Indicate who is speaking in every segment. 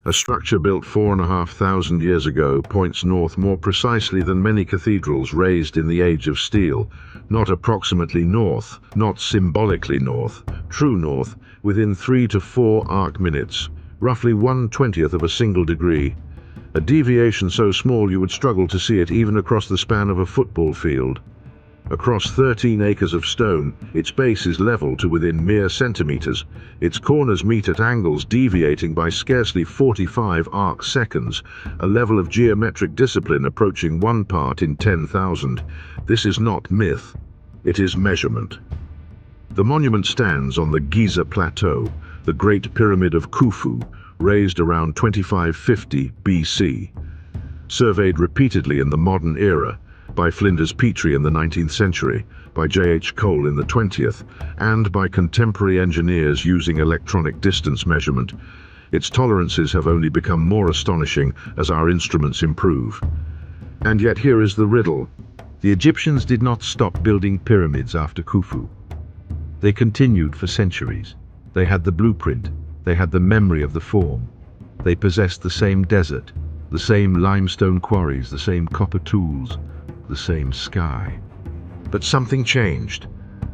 Speaker 1: A structure built 4,500 years ago points north more precisely than many cathedrals raised in the Age of Steel. Not approximately north, not symbolically north, true north, within 3 to 4 arc minutes, roughly 1/20th of a single degree. A deviation so small you would struggle to see it even across the span of a football field. Across 13 acres of stone, its base is level to within mere centimeters. Its corners meet at angles deviating by scarcely 45 arc seconds, a level of geometric discipline approaching 1 part in 10,000. This is not myth, it is measurement. The monument stands on the Giza Plateau, the Great Pyramid of Khufu, raised around 2550 BC. Surveyed repeatedly in the modern era, by Flinders Petrie in the 19th century, by J.H. Cole in the 20th, and by contemporary engineers using electronic distance measurement, its tolerances have only become more astonishing as our instruments improve. And yet here is the riddle. The Egyptians did not stop building pyramids after Khufu. They continued for centuries. They had the blueprint, they had the memory of the form. They possessed the same desert, the same limestone quarries, the same copper tools, the same sky. But something changed.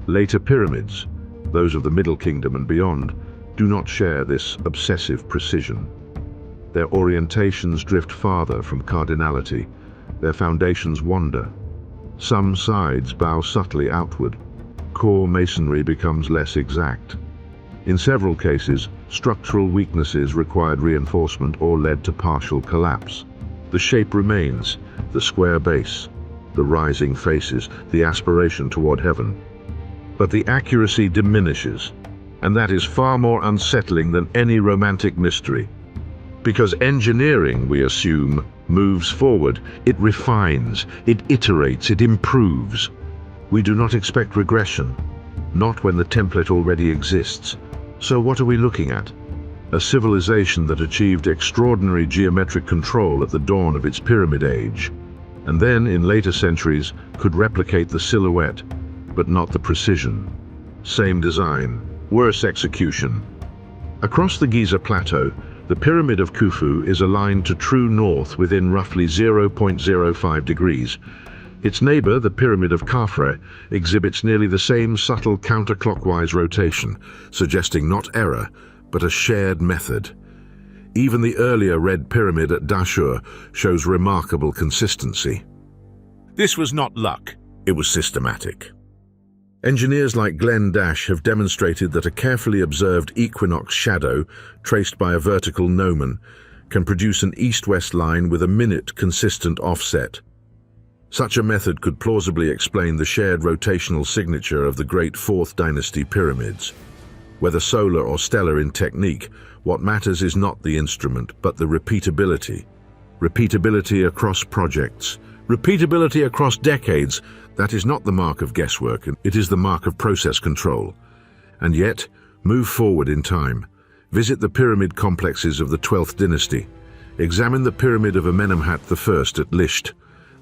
Speaker 1: Later pyramids, those of the Middle Kingdom and beyond, do not share this obsessive precision. Their orientations drift farther from cardinality. Their foundations wander. Some sides bow subtly outward. Core masonry becomes less exact. In several cases, structural weaknesses required reinforcement or led to partial collapse. The shape remains, the square base, the rising faces, the aspiration toward heaven. But the accuracy diminishes, and that is far more unsettling than any romantic mystery. Because engineering, we assume, moves forward, it refines, it iterates, it improves. We do not expect regression, not when the template already exists. So what are we looking at? A civilization that achieved extraordinary geometric control at the dawn of its pyramid age, and then, in later centuries, could replicate the silhouette, but not the precision. Same design, worse execution. Across the Giza Plateau, the Pyramid of Khufu is aligned to true north within roughly 0.05 degrees. Its neighbor, the Pyramid of Khafre, exhibits nearly the same subtle counterclockwise rotation, suggesting not error, but a shared method. Even the earlier Red Pyramid at Dashur shows remarkable consistency. This was not luck, it was systematic. Engineers like Glenn Dash have demonstrated that a carefully observed equinox shadow, traced by a vertical gnomon, can produce an east-west line with a minute consistent offset. Such a method could plausibly explain the shared rotational signature of the great 4th Dynasty pyramids. Whether solar or stellar in technique, what matters is not the instrument, but the repeatability. Repeatability across projects. Repeatability across decades. That is not the mark of guesswork, it is the mark of process control. And yet, move forward in time. Visit the pyramid complexes of the 12th dynasty. Examine the pyramid of Amenemhat I at Lisht.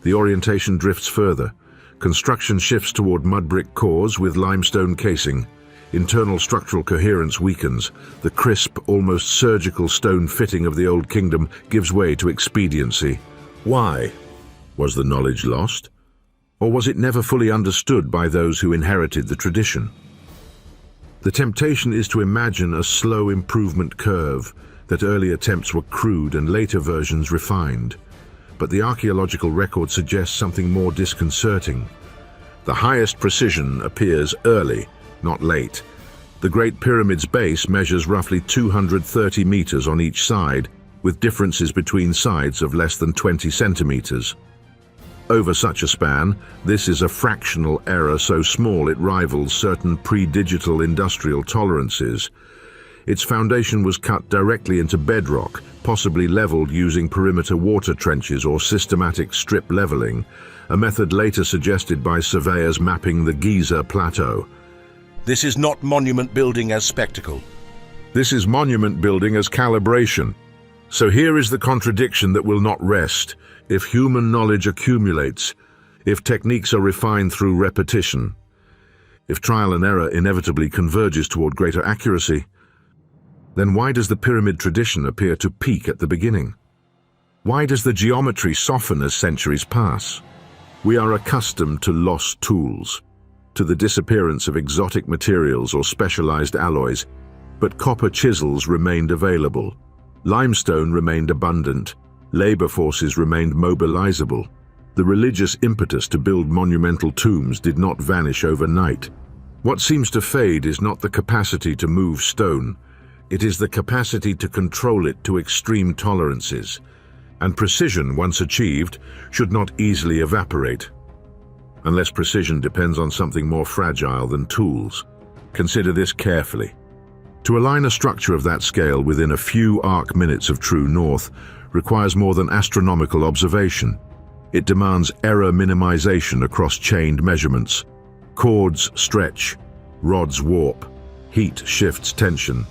Speaker 1: The orientation drifts further. Construction shifts toward mud brick cores with limestone casing. Internal structural coherence weakens. The crisp, almost surgical stone fitting of the Old Kingdom gives way to expediency. Why? Was the knowledge lost? Or was it never fully understood by those who inherited the tradition? The temptation is to imagine a slow improvement curve, that early attempts were crude and later versions refined. But the archaeological record suggests something more disconcerting. The highest precision appears early, not late. The Great Pyramid's base measures roughly 230 meters on each side, with differences between sides of less than 20 centimeters. Over such a span, this is a fractional error so small it rivals certain pre-digital industrial tolerances. Its foundation was cut directly into bedrock, possibly leveled using perimeter water trenches or systematic strip leveling, a method later suggested by surveyors mapping the Giza Plateau.
Speaker 2: This is not monument building as spectacle.
Speaker 1: This is monument building as calibration. So here is the contradiction that will not rest. If human knowledge accumulates, if techniques are refined through repetition, if trial and error inevitably converges toward greater accuracy, Then why does the pyramid tradition appear to peak at the beginning? Why does the geometry soften as centuries pass? We are accustomed to lost tools, to the disappearance of exotic materials or specialized alloys, but copper chisels remained available. Limestone remained abundant. Labor forces remained mobilizable. The religious impetus to build monumental tombs did not vanish overnight. What seems to fade is not the capacity to move stone. It is the capacity to control it to extreme tolerances. And precision, once achieved, should not easily evaporate. Unless precision depends on something more fragile than tools. Consider this carefully. To align a structure of that scale within a few arc minutes of true north requires more than astronomical observation. It demands error minimization across chained measurements. Cords stretch, rods warp, heat shifts tension.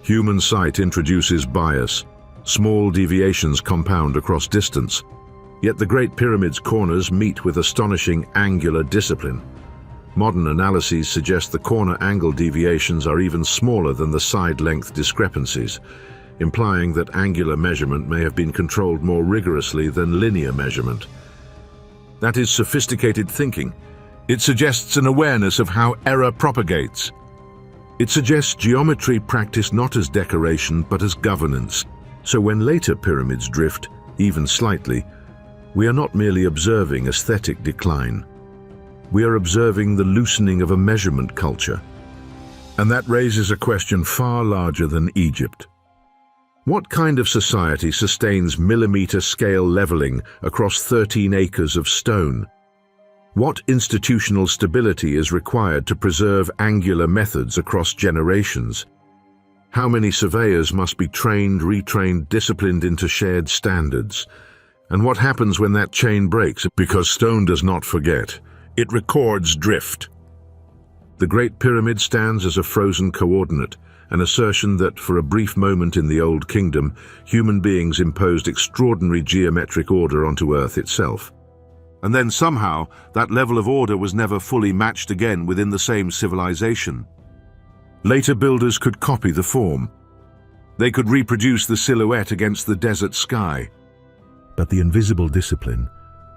Speaker 1: Human sight introduces bias. Small deviations compound across distance. Yet the Great Pyramid's corners meet with astonishing angular discipline. Modern analyses suggest the corner angle deviations are even smaller than the side length discrepancies, implying that angular measurement may have been controlled more rigorously than linear measurement. That is sophisticated thinking. It suggests an awareness of how error propagates. It suggests geometry practiced not as decoration but as governance. So when later pyramids drift, even slightly, we are not merely observing aesthetic decline. We are observing the loosening of a measurement culture. And that raises a question far larger than Egypt. What kind of society sustains millimeter-scale leveling across 13 acres of stone? What institutional stability is required to preserve angular methods across generations? How many surveyors must be trained, retrained, disciplined into shared standards? And what happens when that chain breaks? Because stone does not forget. It records drift. The Great Pyramid stands as a frozen coordinate, an assertion that for a brief moment in the Old Kingdom, human beings imposed extraordinary geometric order onto Earth itself. And then somehow, that level of order was never fully matched again within the same civilization. Later builders could copy the form. They could reproduce the silhouette against the desert sky. But the invisible discipline,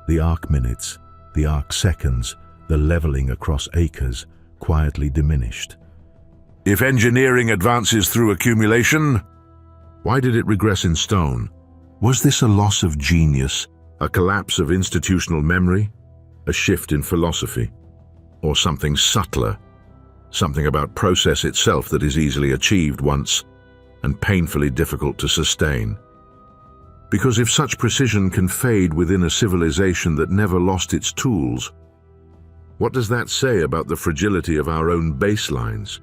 Speaker 1: the arc minutes, the arc seconds, the leveling across acres, quietly diminished. If engineering advances through accumulation, why did it regress in stone? Was this a loss of genius, a collapse of institutional memory, a shift in philosophy, or something subtler? Something about process itself that is easily achieved once and painfully difficult to sustain. Because if such precision can fade within a civilization that never lost its tools, what does that say about the fragility of our own baselines?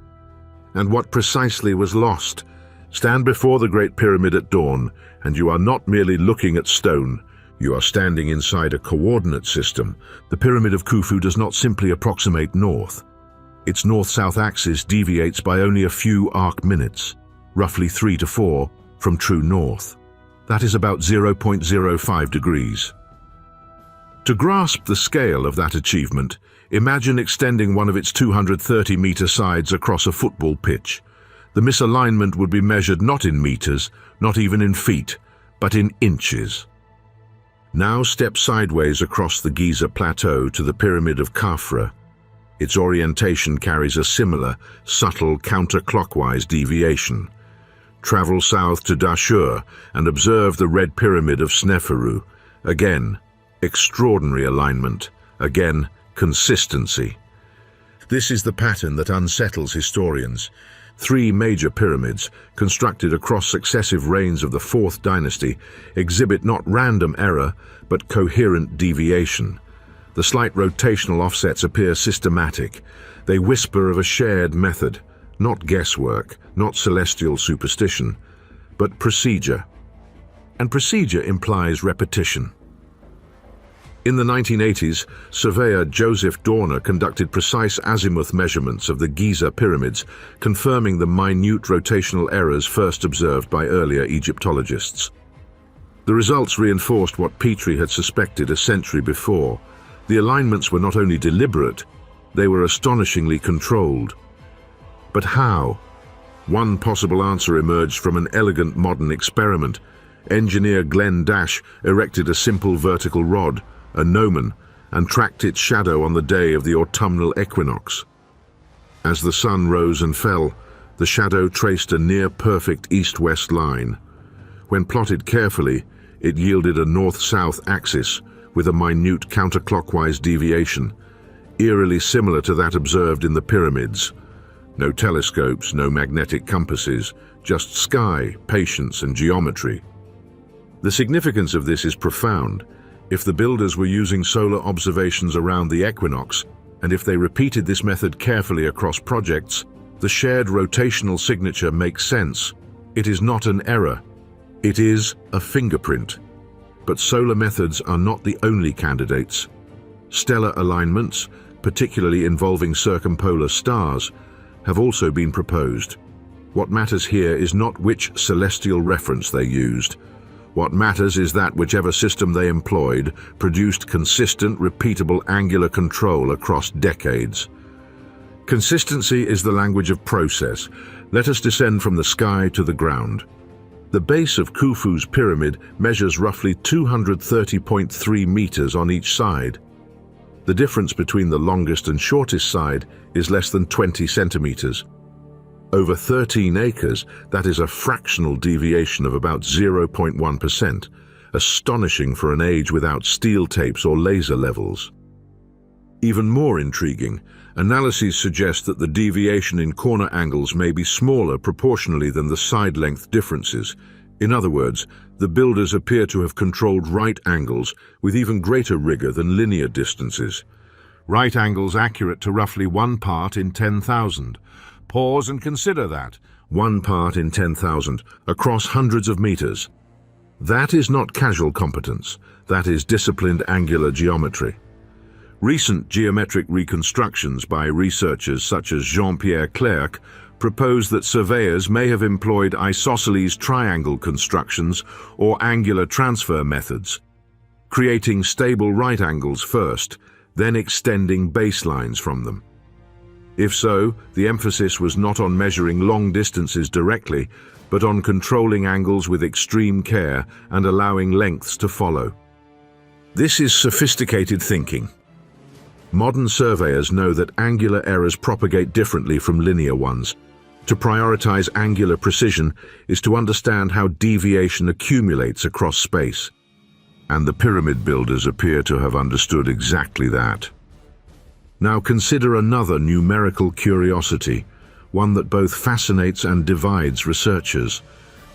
Speaker 1: And what precisely was lost? Stand before the Great Pyramid at dawn, and you are not merely looking at stone, you are standing inside a coordinate system. The Pyramid of Khufu does not simply approximate north. Its north-south axis deviates by only a few arc minutes, roughly 3 to 4, from true north. That is about 0.05 degrees. To grasp the scale of that achievement, imagine extending one of its 230-meter sides across a football pitch. The misalignment would be measured not in meters, not even in feet, but in inches. Now step sideways across the Giza plateau to the Pyramid of Khafra. Its orientation carries a similar, subtle counterclockwise deviation. Travel south to Dashur and observe the Red Pyramid of Sneferu. Again, extraordinary alignment. Again, consistency. This is the pattern that unsettles historians. 3 major pyramids, constructed across successive reigns of the 4th dynasty, exhibit not random error, but coherent deviation. The slight rotational offsets appear systematic. They whisper of a shared method, not guesswork, not celestial superstition, but procedure. And procedure implies repetition. In the 1980s, surveyor Joseph Dorner conducted precise azimuth measurements of the Giza pyramids, confirming the minute rotational errors first observed by earlier Egyptologists. The results reinforced what Petrie had suspected a century before. The alignments were not only deliberate, they were astonishingly controlled. But how? One possible answer emerged from an elegant modern experiment. Engineer Glenn Dash erected a simple vertical rod, a gnomon, and tracked its shadow on the day of the autumnal equinox. As the sun rose and fell, the shadow traced a near-perfect east-west line. When plotted carefully, it yielded a north-south axis with a minute counterclockwise deviation, eerily similar to that observed in the pyramids. No telescopes, no magnetic compasses, just sky, patience, and geometry. The significance of this is profound. If the builders were using solar observations around the equinox, and if they repeated this method carefully across projects, the shared rotational signature makes sense. It is not an error. It is a fingerprint. But solar methods are not the only candidates. Stellar alignments, particularly involving circumpolar stars, have also been proposed. What matters here is not which celestial reference they used. What matters is that whichever system they employed produced consistent, repeatable angular control across decades. Consistency is the language of process. Let us descend from the sky to the ground. The base of Khufu's pyramid measures roughly 230.3 meters on each side. The difference between the longest and shortest side is less than 20 centimeters. Over 13 acres, that is a fractional deviation of about 0.1%, astonishing for an age without steel tapes or laser levels. Even more intriguing, analyses suggest that the deviation in corner angles may be smaller proportionally than the side length differences. In other words, the builders appear to have controlled right angles with even greater rigor than linear distances. Right angles accurate to roughly 1 part in 10,000. Pause and consider that. 1 part in 10,000, across hundreds of meters. That is not casual competence. That is disciplined angular geometry. Recent geometric reconstructions by researchers such as Jean-Pierre Clerc propose that surveyors may have employed isosceles triangle constructions or angular transfer methods, creating stable right angles first, then extending baselines from them. If so, the emphasis was not on measuring long distances directly, but on controlling angles with extreme care and allowing lengths to follow. This is sophisticated thinking. Modern surveyors know that angular errors propagate differently from linear ones. To prioritize angular precision is to understand how deviation accumulates across space. And the pyramid builders appear to have understood exactly that. Now consider another numerical curiosity, one that both fascinates and divides researchers.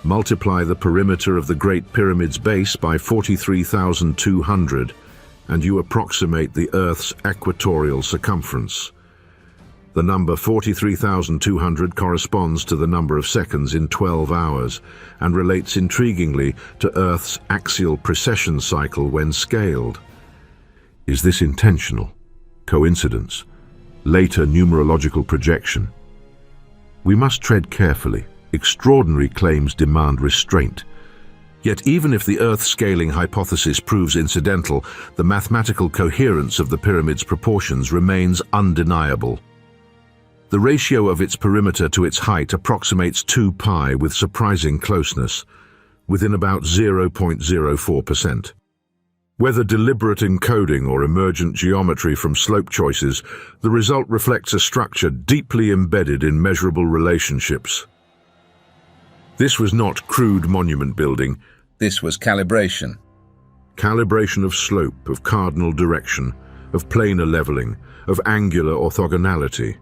Speaker 1: Multiply the perimeter of the Great Pyramid's base by 43,200, and you approximate the Earth's equatorial circumference. The number 43,200 corresponds to the number of seconds in 12 hours and relates intriguingly to Earth's axial precession cycle when scaled. Is this intentional? Coincidence? Later numerological projection? We must tread carefully. Extraordinary claims demand restraint. Yet even if the Earth scaling hypothesis proves incidental, the mathematical coherence of the pyramid's proportions remains undeniable. The ratio of its perimeter to its height approximates 2 pi with surprising closeness, within about 0.04%. Whether deliberate encoding or emergent geometry from slope choices, the result reflects a structure deeply embedded in measurable relationships. This was not crude monument building.
Speaker 3: This was calibration.
Speaker 1: Calibration of slope, of cardinal direction, of planar leveling, of angular orthogonality.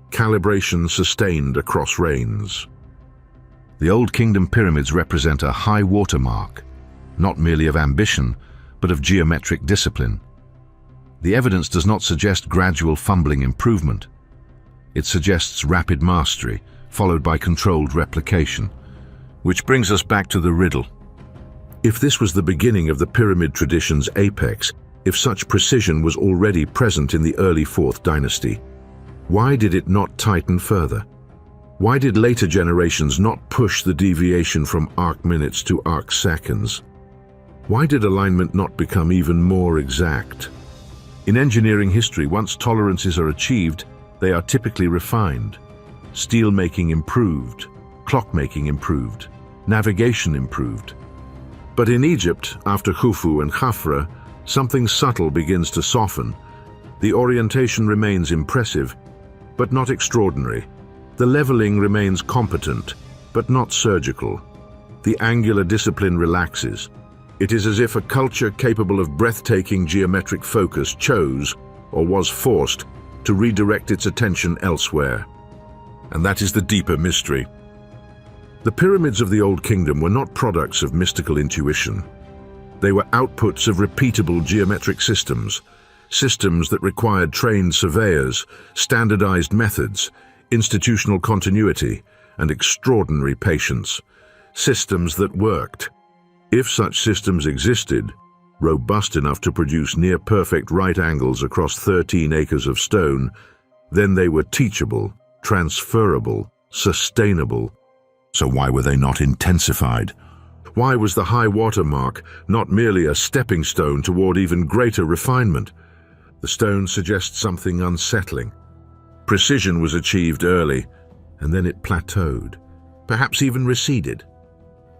Speaker 1: Calibration sustained across reigns. The Old Kingdom pyramids represent a high watermark, not merely of ambition, but of geometric discipline. The evidence does not suggest gradual fumbling improvement. It suggests rapid mastery, followed by controlled replication. Which brings us back to the riddle. If this was the beginning of the pyramid tradition's apex, if such precision was already present in the early 4th dynasty, why did it not tighten further? Why did later generations not push the deviation from arc minutes to arc seconds? Why did alignment not become even more exact? In engineering history, once tolerances are achieved, they are typically refined. Steelmaking improved, clockmaking improved, navigation improved. But in Egypt, after Khufu and Khafra, something subtle begins to soften. The orientation remains impressive, but not extraordinary. The leveling remains competent, but not surgical. The angular discipline relaxes. It is as if a culture capable of breathtaking geometric focus chose, or was forced, to redirect its attention elsewhere. And that is the deeper mystery. The pyramids of the Old Kingdom were not products of mystical intuition. They were outputs of repeatable geometric systems, systems that required trained surveyors, standardized methods, institutional continuity, and extraordinary patience. Systems that worked. If such systems existed, robust enough to produce near-perfect right angles across 13 acres of stone, then they were teachable, transferable, sustainable. So why were they not intensified? Why was the high water mark not merely a stepping stone toward even greater refinement? The stone suggests something unsettling. Precision was achieved early, and then it plateaued, perhaps even receded,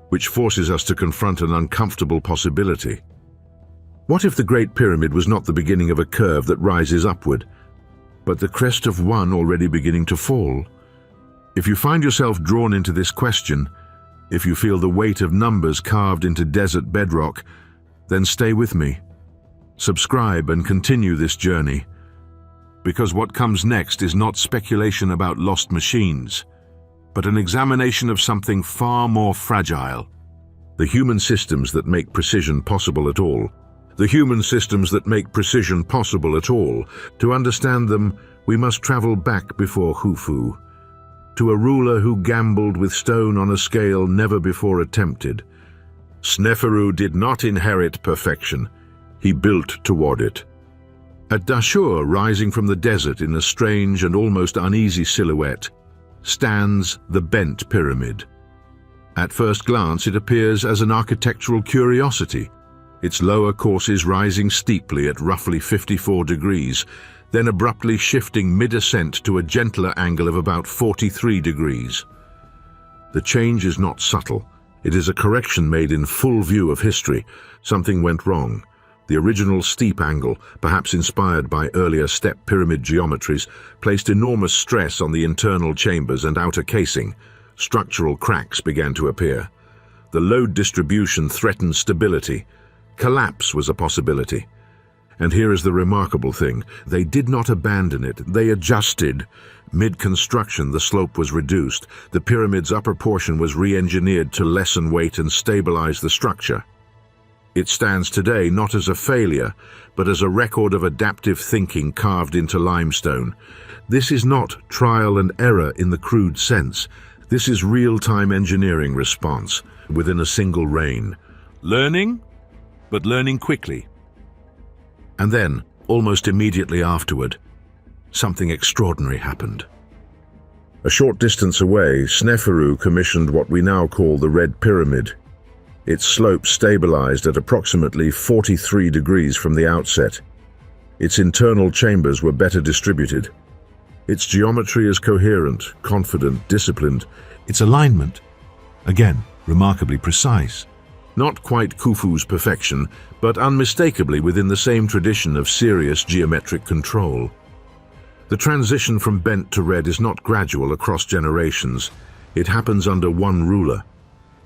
Speaker 1: which forces us to confront an uncomfortable possibility. What if the Great Pyramid was not the beginning of a curve that rises upward, but the crest of one already beginning to fall? If you find yourself drawn into this question, if you feel the weight of numbers carved into desert bedrock, then stay with me. Subscribe and continue this journey, because what comes next is not speculation about lost machines, but an examination of something far more fragile. The human systems that make precision possible at all. The human systems that make precision possible at all. To understand them, we must travel back before Khufu, to a ruler who gambled with stone on a scale never before attempted. Sneferu did not inherit perfection. He built toward it. At Dashur, rising from the desert in a strange and almost uneasy silhouette, stands the bent pyramid. At first glance, it appears as an architectural curiosity, its lower courses rising steeply at roughly 54 degrees, then abruptly shifting mid-ascent to a gentler angle of about 43 degrees. The change is not subtle. It is a correction made in full view of history. Something went wrong. The original steep angle, perhaps inspired by earlier step pyramid geometries, placed enormous stress on the internal chambers and outer casing. Structural cracks began to appear. The load distribution threatened stability. Collapse was a possibility. And here is the remarkable thing. They did not abandon it. They adjusted. Mid-construction, the slope was reduced. The pyramid's upper portion was re-engineered to lessen weight and stabilize the structure. It stands today not as a failure, but as a record of adaptive thinking carved into limestone. This is not trial and error in the crude sense. This is real-time engineering response within a single reign. Learning, but learning quickly. And then, almost immediately afterward, something extraordinary happened. A short distance away, Sneferu commissioned what we now call the Red Pyramid. Its slope stabilized at approximately 43 degrees from the outset. Its internal chambers were better distributed. Its geometry is coherent, confident, disciplined. Its alignment, again, remarkably precise. Not quite Khufu's perfection, but unmistakably within the same tradition of serious geometric control. The transition from bent to red is not gradual across generations. It happens under one ruler.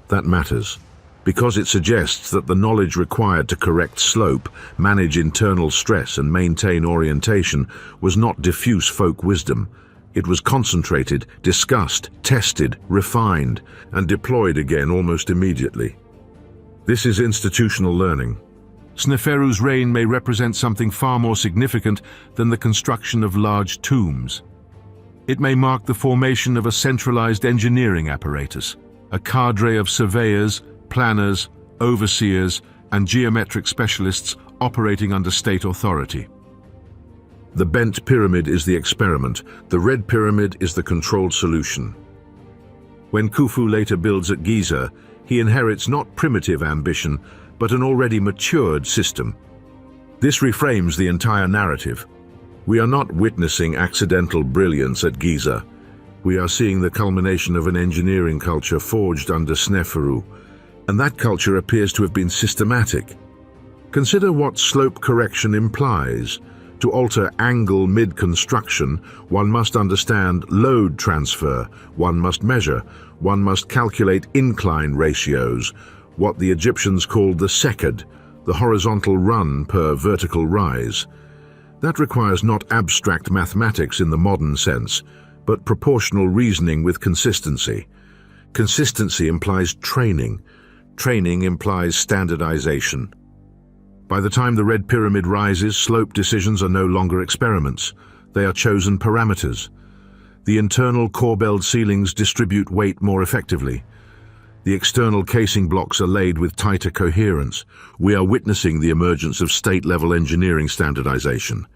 Speaker 1: That matters, because it suggests that the knowledge required to correct slope, manage internal stress, and maintain orientation was not diffuse folk wisdom. It was concentrated, discussed, tested, refined, and deployed again almost immediately. This is institutional learning. Sneferu's reign may represent something far more significant than the construction of large tombs. It may mark the formation of a centralized engineering apparatus, a cadre of surveyors, planners, overseers, and geometric specialists operating under state authority. The bent pyramid is the experiment. The red pyramid is the controlled solution. When Khufu later builds at Giza, he inherits not primitive ambition, but an already matured system. This reframes the entire narrative. We are not witnessing accidental brilliance at Giza. We are seeing the culmination of an engineering culture forged under Sneferu, and that culture appears to have been systematic. Consider what slope correction implies. To alter angle mid-construction, one must understand load transfer, one must measure, one must calculate incline ratios, what the Egyptians called the seked, the horizontal run per vertical rise. That requires not abstract mathematics in the modern sense, but proportional reasoning with consistency. Consistency implies training. Training implies standardization. By the time the Red Pyramid rises, slope decisions are no longer experiments. They are chosen parameters. The internal corbelled ceilings distribute weight more effectively. The external casing blocks are laid with tighter coherence. We are witnessing the emergence of state-level engineering standardization.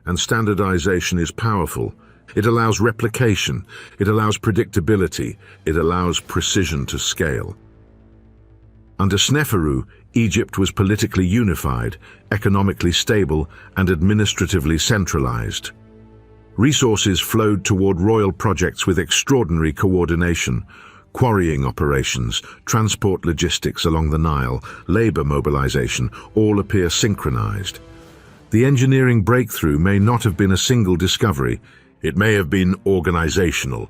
Speaker 1: And standardization is powerful. It allows replication, it allows predictability, it allows precision to scale. Under Sneferu, Egypt was politically unified, economically stable, and administratively centralized. Resources flowed toward royal projects with extraordinary coordination. Quarrying operations, transport logistics along the Nile, labor mobilization, all appear synchronized. The engineering breakthrough may not have been a single discovery. It may have been organizational,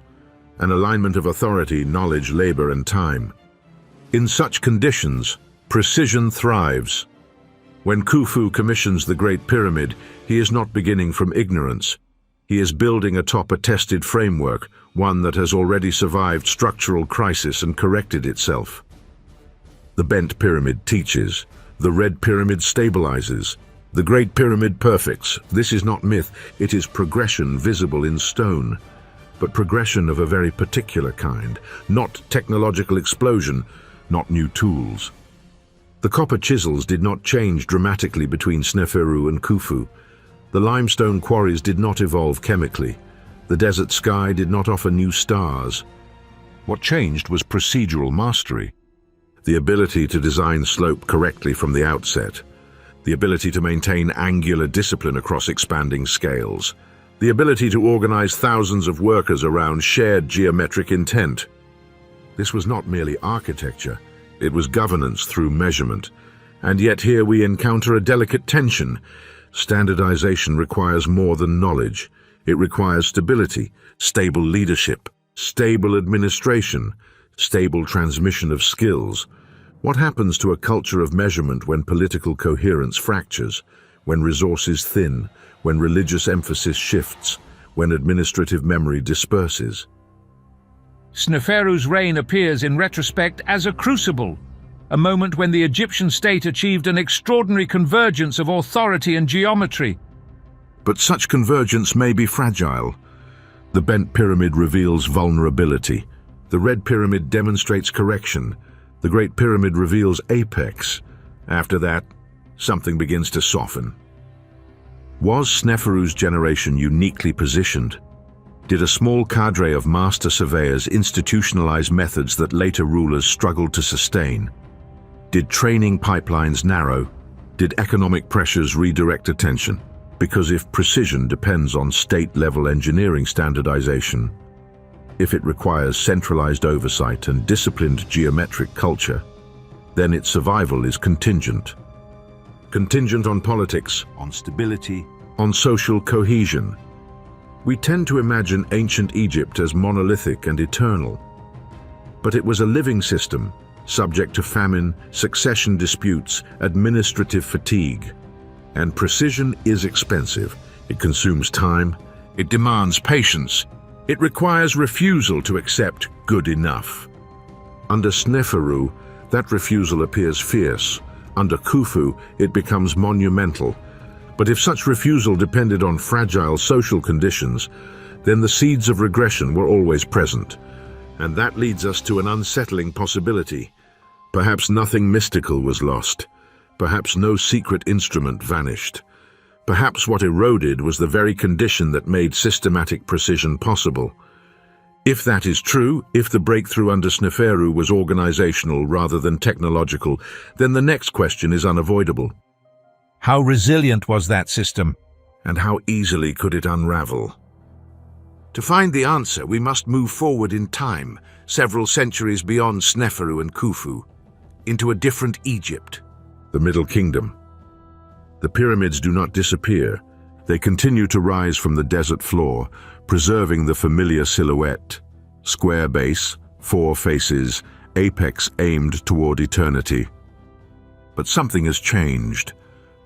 Speaker 1: an alignment of authority, knowledge, labor, and time. In such conditions, precision thrives. When Khufu commissions the Great Pyramid, he is not beginning from ignorance. He is building atop a tested framework, one that has already survived structural crisis and corrected itself. The Bent Pyramid teaches. The Red Pyramid stabilizes. The Great Pyramid perfects. This is not myth, it is progression visible in stone. But progression of a very particular kind, not technological explosion, not new tools. The copper chisels did not change dramatically between Sneferu and Khufu. The limestone quarries did not evolve chemically. The desert sky did not offer new stars. What changed was procedural mastery. The ability to design slope correctly from the outset. The ability to maintain angular discipline across expanding scales. The ability to organize thousands of workers around shared geometric intent. This was not merely architecture, it was governance through measurement. And yet here we encounter a delicate tension. Standardization requires more than knowledge. It requires stability, stable leadership, stable administration, stable transmission of skills. What happens to a culture of measurement when political coherence fractures, when resources thin, when religious emphasis shifts, when administrative memory disperses?
Speaker 4: Sneferu's reign appears in retrospect as a crucible, a moment when the Egyptian state achieved an extraordinary convergence of authority and geometry.
Speaker 1: But such convergence may be fragile. The Bent Pyramid reveals vulnerability. The Red Pyramid demonstrates correction. The Great Pyramid reveals apex. After that, something begins to soften. Was Sneferu's generation uniquely positioned? Did a small cadre of master surveyors institutionalize methods that later rulers struggled to sustain? Did training pipelines narrow? Did economic pressures redirect attention? Because if precision depends on state-level engineering standardization, if it requires centralized oversight and disciplined geometric culture, then its survival is contingent. Contingent on politics, on stability, on social cohesion. We tend to imagine ancient Egypt as monolithic and eternal. But it was a living system, subject to famine, succession disputes, administrative fatigue. And precision is expensive. It consumes time. It demands patience. It requires refusal to accept good enough. Under Sneferu, that refusal appears fierce. Under Khufu, it becomes monumental. But if such refusal depended on fragile social conditions, then the seeds of regression were always present. And that leads us to an unsettling possibility. Perhaps nothing mystical was lost. Perhaps no secret instrument vanished. Perhaps what eroded was the very condition that made systematic precision possible. If that is true, if the breakthrough under Sneferu was organizational rather than technological, then the next question is unavoidable.
Speaker 2: How resilient was that system?
Speaker 1: And how easily could it unravel?
Speaker 2: To find the answer, we must move forward in time, several centuries beyond Sneferu and Khufu, into a different Egypt.
Speaker 1: The Middle Kingdom. The pyramids do not disappear. They continue to rise from the desert floor, preserving the familiar silhouette. Square base, four faces, apex aimed toward eternity. But something has changed.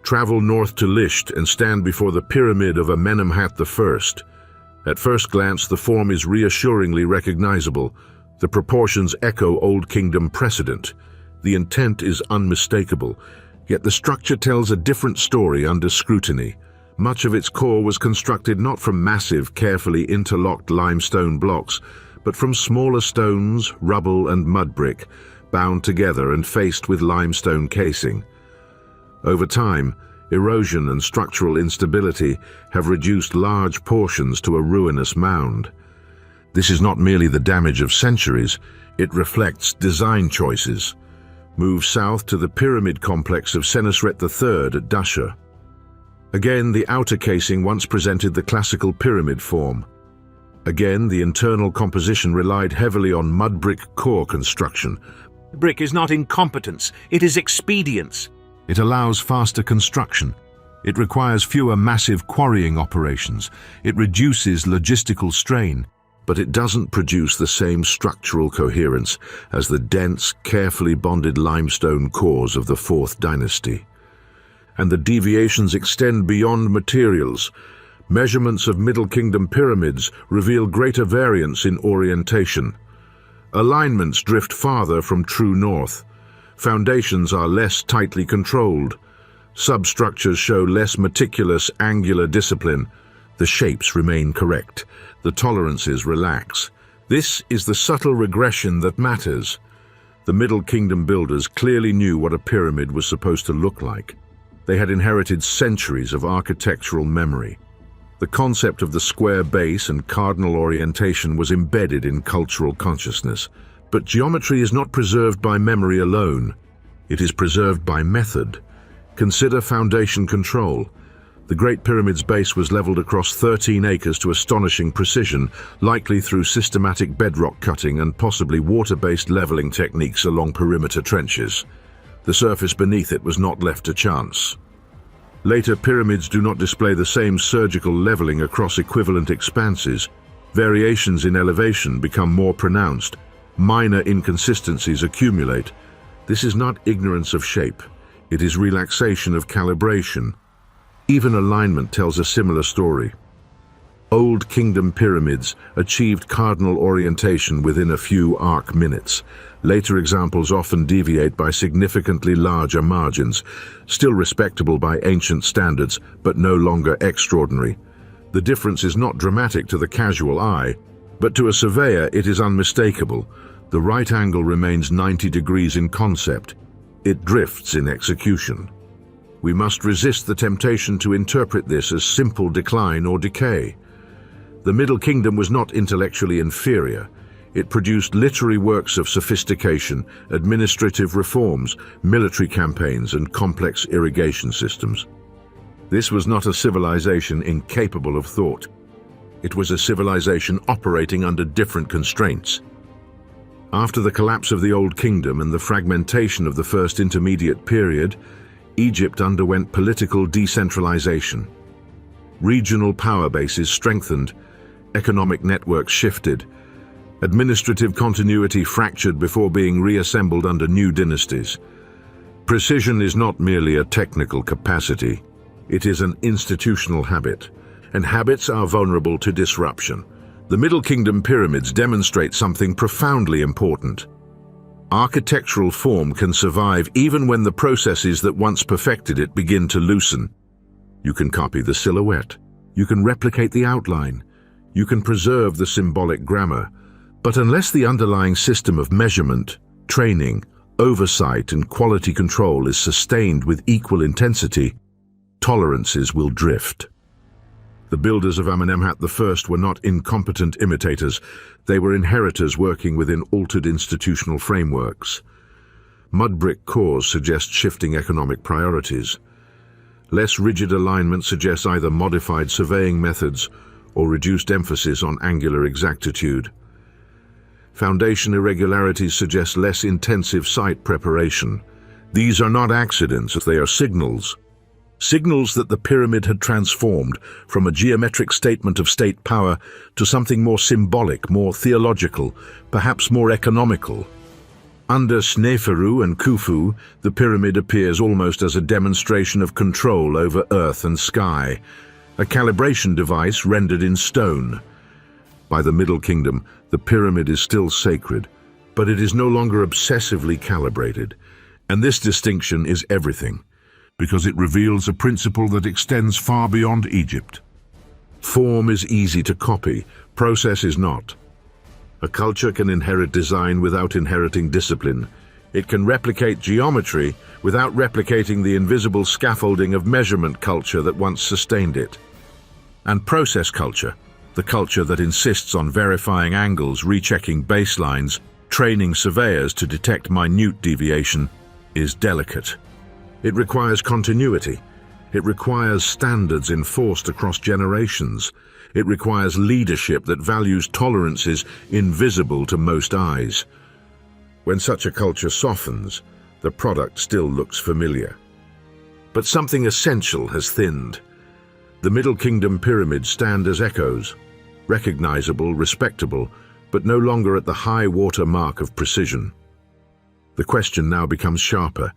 Speaker 1: Travel north to Lisht and stand before the Pyramid of Amenemhat I. At first glance, the form is reassuringly recognizable. The proportions echo Old Kingdom precedent. The intent is unmistakable, yet the structure tells a different story under scrutiny. Much of its core was constructed not from massive, carefully interlocked limestone blocks, but from smaller stones, rubble and mud brick, bound together and faced with limestone casing. Over time, erosion and structural instability have reduced large portions to a ruinous mound. This is not merely the damage of centuries, it reflects design choices. Move south to the pyramid complex of Senusret III at Dasha. Again, the outer casing once presented the classical pyramid form. Again, the internal composition relied heavily on mud brick core construction.
Speaker 5: Brick is not incompetence, it is expedience.
Speaker 1: It allows faster construction. It requires fewer massive quarrying operations. It reduces logistical strain, but it doesn't produce the same structural coherence as the dense, carefully bonded limestone cores of the Fourth Dynasty. And the deviations extend beyond materials. Measurements of Middle Kingdom pyramids reveal greater variance in orientation. Alignments drift farther from true north. Foundations are less tightly controlled. Substructures show less meticulous angular discipline. The shapes remain correct. The tolerances relax. This is the subtle regression that matters. The Middle Kingdom builders clearly knew what a pyramid was supposed to look like. They had inherited centuries of architectural memory. The concept of the square base and cardinal orientation was embedded in cultural consciousness. But geometry is not preserved by memory alone. It is preserved by method. Consider foundation control. The Great Pyramid's base was leveled across 13 acres to astonishing precision, likely through systematic bedrock cutting and possibly water-based leveling techniques along perimeter trenches. The surface beneath it was not left to chance. Later pyramids do not display the same surgical leveling across equivalent expanses. Variations in elevation become more pronounced. Minor inconsistencies accumulate. This is not ignorance of shape. It is relaxation of calibration. Even alignment tells a similar story. Old Kingdom pyramids achieved cardinal orientation within a few arc minutes. Later examples often deviate by significantly larger margins, still respectable by ancient standards, but no longer extraordinary. The difference is not dramatic to the casual eye, but to a surveyor it is unmistakable. The right angle remains 90 degrees in concept. It drifts in execution. We must resist the temptation to interpret this as simple decline or decay. The Middle Kingdom was not intellectually inferior. It produced literary works of sophistication, administrative reforms, military campaigns, and complex irrigation systems. This was not a civilization incapable of thought. It was a civilization operating under different constraints. After the collapse of the Old Kingdom and the fragmentation of the First Intermediate Period, Egypt underwent political decentralization. Regional power bases strengthened, economic networks shifted, administrative continuity fractured before being reassembled under new dynasties. Precision is not merely a technical capacity, it is an institutional habit, and habits are vulnerable to disruption. The Middle Kingdom pyramids demonstrate something profoundly important. Architectural form can survive even when the processes that once perfected it begin to loosen. You can copy the silhouette, you can replicate the outline, you can preserve the symbolic grammar, but unless the underlying system of measurement, training, oversight, and quality control is sustained with equal intensity, tolerances will drift. The builders of Amenemhat I were not incompetent imitators, they were inheritors working within altered institutional frameworks. Mud brick cores suggest shifting economic priorities. Less rigid alignment suggests either modified surveying methods or reduced emphasis on angular exactitude. Foundation irregularities suggest less intensive site preparation. These are not accidents, they are signals. Signals that the pyramid had transformed from a geometric statement of state power to something more symbolic, more theological, perhaps more economical. Under Sneferu and Khufu, the pyramid appears almost as a demonstration of control over earth and sky, a calibration device rendered in stone. By the Middle Kingdom, the pyramid is still sacred, but it is no longer obsessively calibrated. And this distinction is everything, because it reveals a principle that extends far beyond Egypt. Form is easy to copy, process is not. A culture can inherit design without inheriting discipline. It can replicate geometry without replicating the invisible scaffolding of measurement culture that once sustained it. And process culture, the culture that insists on verifying angles, rechecking baselines, training surveyors to detect minute deviation, is delicate. It requires continuity. It requires standards enforced across generations. It requires leadership that values tolerances invisible to most eyes. When such a culture softens, the product still looks familiar. But something essential has thinned. The Middle Kingdom pyramids stand as echoes, recognizable, respectable, but no longer at the high water mark of precision. The question now becomes sharper.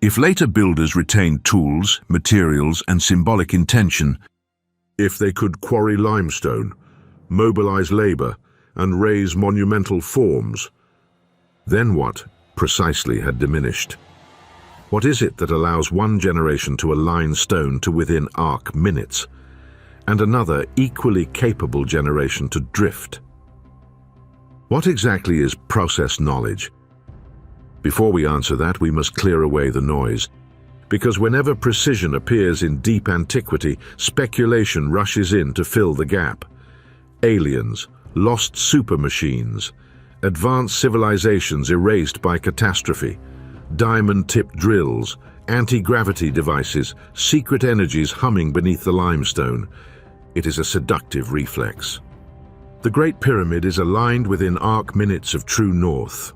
Speaker 1: If later builders retained tools, materials, and symbolic intention, if they could quarry limestone, mobilize labor, and raise monumental forms, then what precisely had diminished? What is it that allows one generation to align stone to within arc minutes, and another equally capable generation to drift? What exactly is process knowledge? Before we answer that, we must clear away the noise. Because whenever precision appears in deep antiquity, speculation rushes in to fill the gap. Aliens, lost supermachines, advanced civilizations erased by catastrophe, diamond-tipped drills, anti-gravity devices, secret energies humming beneath the limestone. It is a seductive reflex. The Great Pyramid is aligned within arc minutes of true north.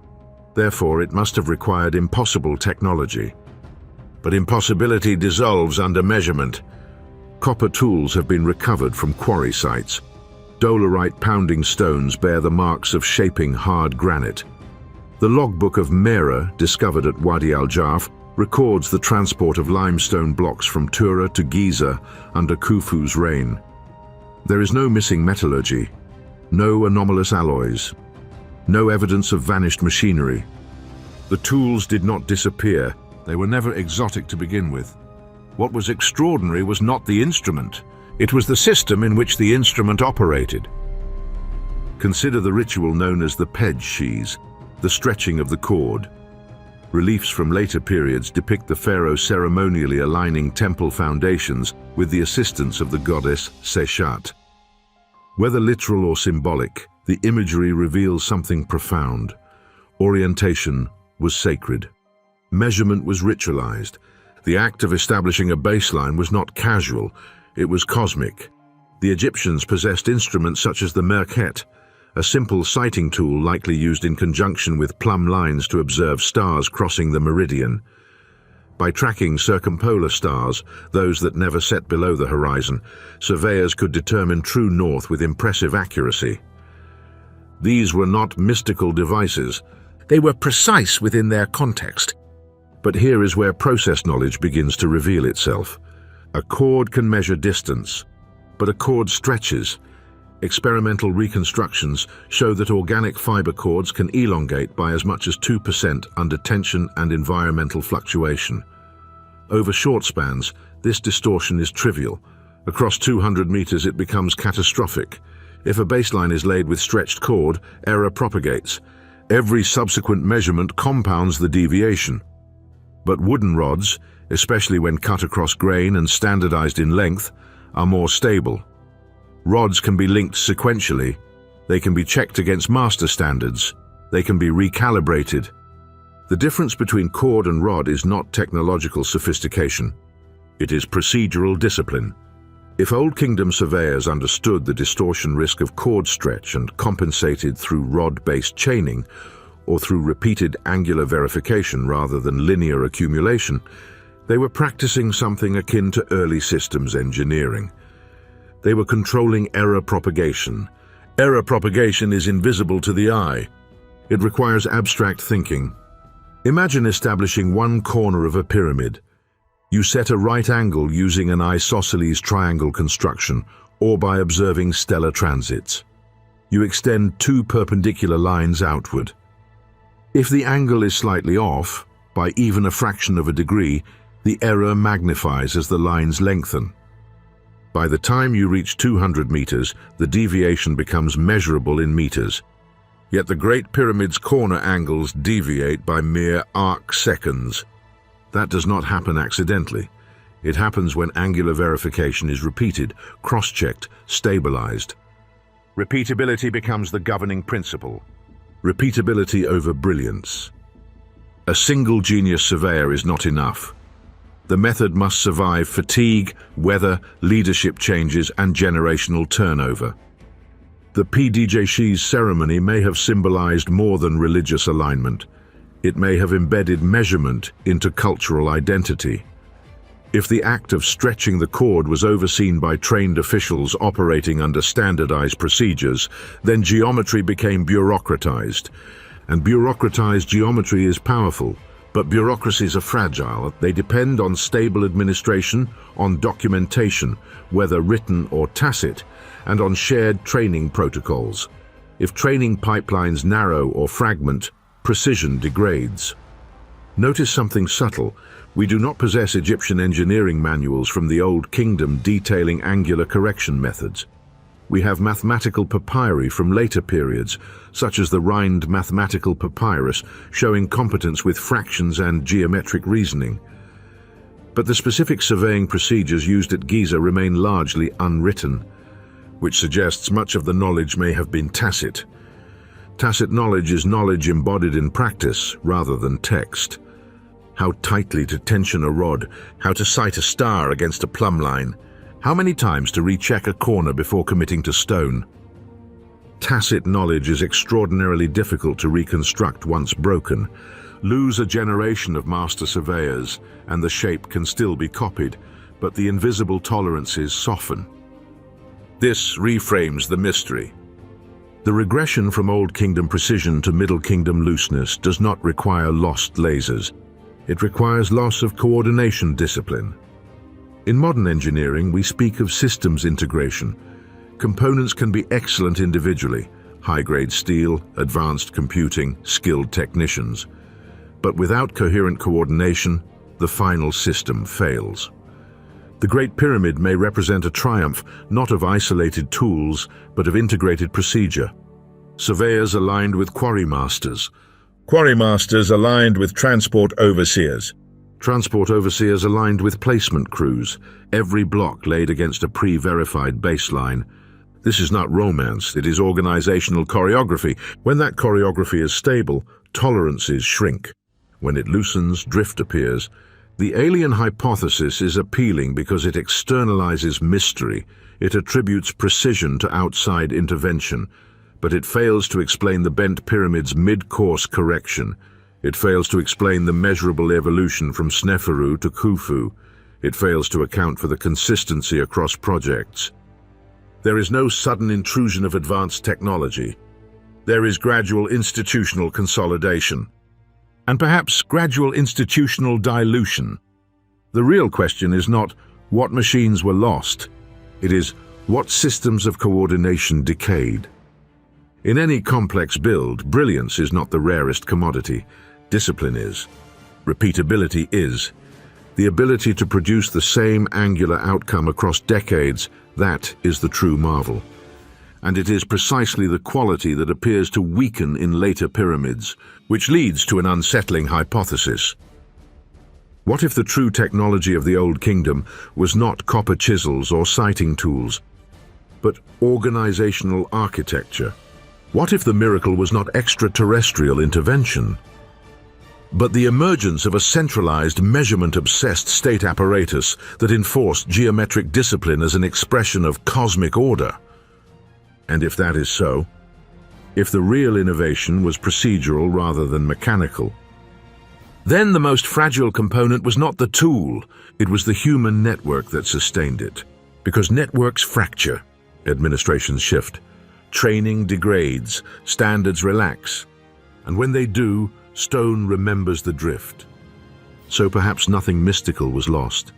Speaker 1: Therefore, it must have required impossible technology. But impossibility dissolves under measurement. Copper tools have been recovered from quarry sites. Dolerite pounding stones bear the marks of shaping hard granite. The logbook of Mera, discovered at Wadi al-Jarf, records the transport of limestone blocks from Tura to Giza under Khufu's reign. There is no missing metallurgy, no anomalous alloys, no evidence of vanished machinery. The tools did not disappear. They were never exotic to begin with. What was extraordinary was not the instrument. It was the system in which the instrument operated. Consider the ritual known as the Pedj, the stretching of the cord. Reliefs from later periods depict the pharaoh ceremonially aligning temple foundations with the assistance of the goddess Seshat. Whether literal or symbolic, the imagery reveals something profound. Orientation was sacred. Measurement was ritualized. The act of establishing a baseline was not casual, it was cosmic. The Egyptians possessed instruments such as the merket, a simple sighting tool likely used in conjunction with plumb lines to observe stars crossing the meridian. By tracking circumpolar stars, those that never set below the horizon, surveyors could determine true north with impressive accuracy. These were not mystical devices. They were precise within their context. But here is where process knowledge begins to reveal itself. A cord can measure distance, but a cord stretches. Experimental reconstructions show that organic fiber cords can elongate by as much as 2% under tension and environmental fluctuation. Over short spans, this distortion is trivial. Across 200 meters, it becomes catastrophic. If a baseline is laid with stretched cord, error propagates. Every subsequent measurement compounds the deviation. But wooden rods, especially when cut across grain and standardized in length, are more stable. Rods can be linked sequentially. They can be checked against master standards. They can be recalibrated. The difference between cord and rod is not technological sophistication. It is procedural discipline. If Old Kingdom surveyors understood the distortion risk of chord stretch and compensated through rod-based chaining, or through repeated angular verification rather than linear accumulation, they were practicing something akin to early systems engineering. They were controlling error propagation. Error propagation is invisible to the eye. It requires abstract thinking. Imagine establishing one corner of a pyramid. You set a right angle using an isosceles triangle construction or by observing stellar transits. You extend two perpendicular lines outward. If the angle is slightly off, by even a fraction of a degree, the error magnifies as the lines lengthen. By the time you reach 200 meters, the deviation becomes measurable in meters. Yet the Great Pyramid's corner angles deviate by mere arc seconds. That does not happen accidentally. It happens when angular verification is repeated, cross-checked, stabilized. Repeatability becomes the governing principle. Repeatability over brilliance. A single genius surveyor is not enough. The method must survive fatigue, weather, leadership changes, and generational turnover. The PDJ's ceremony may have symbolized more than religious alignment. It may have embedded measurement into cultural identity. If the act of stretching the cord was overseen by trained officials operating under standardized procedures, then geometry became bureaucratized. And bureaucratized geometry is powerful, but bureaucracies are fragile. They depend on stable administration, on documentation, whether written or tacit, and on shared training protocols. If training pipelines narrow or fragment, precision degrades. Notice something subtle. We do not possess Egyptian engineering manuals from the Old Kingdom detailing angular correction methods. We have mathematical papyri from later periods, such as the Rhind mathematical papyrus, showing competence with fractions and geometric reasoning. But the specific surveying procedures used at Giza remain largely unwritten, which suggests much of the knowledge may have been tacit. Tacit knowledge is knowledge embodied in practice rather than text. How tightly to tension a rod, how to sight a star against a plumb line, how many times to recheck a corner before committing to stone. Tacit knowledge is extraordinarily difficult to reconstruct once broken. Lose a generation of master surveyors, and the shape can still be copied, but the invisible tolerances soften. This reframes the mystery. The regression from Old Kingdom precision to Middle Kingdom looseness does not require lost lasers. It requires loss of coordination discipline. In modern engineering, we speak of systems integration. Components can be excellent individually, high-grade steel, advanced computing, skilled technicians. But without coherent coordination, the final system fails. The Great Pyramid may represent a triumph not of isolated tools, but of integrated procedure. Surveyors aligned with quarry masters. Quarry masters aligned with transport overseers. Transport overseers aligned with placement crews, every block laid against a pre-verified baseline. This is not romance, it is organizational choreography. When that choreography is stable, tolerances shrink. When it loosens, drift appears. The alien hypothesis is appealing because it externalizes mystery. It attributes precision to outside intervention. But it fails to explain the bent pyramid's mid-course correction. It fails to explain the measurable evolution from Sneferu to Khufu. It fails to account for the consistency across projects. There is no sudden intrusion of advanced technology. There is gradual institutional consolidation. And perhaps gradual institutional dilution. The real question is not what machines were lost. It is what systems of coordination decayed. In any complex build, brilliance is not the rarest commodity. Discipline is. Repeatability is. The ability to produce the same angular outcome across decades, that is the true marvel. And it is precisely the quality that appears to weaken in later pyramids, which leads to an unsettling hypothesis. What if the true technology of the Old Kingdom was not copper chisels or sighting tools, but organizational architecture? What if the miracle was not extraterrestrial intervention, but the emergence of a centralized, measurement-obsessed state apparatus that enforced geometric discipline as an expression of cosmic order. And if that is so, if the real innovation was procedural rather than mechanical, then the most fragile component was not the tool, it was the human network that sustained it. Because networks fracture, administrations shift, training degrades, standards relax, and when they do, stone remembers the drift. So perhaps nothing mystical was lost.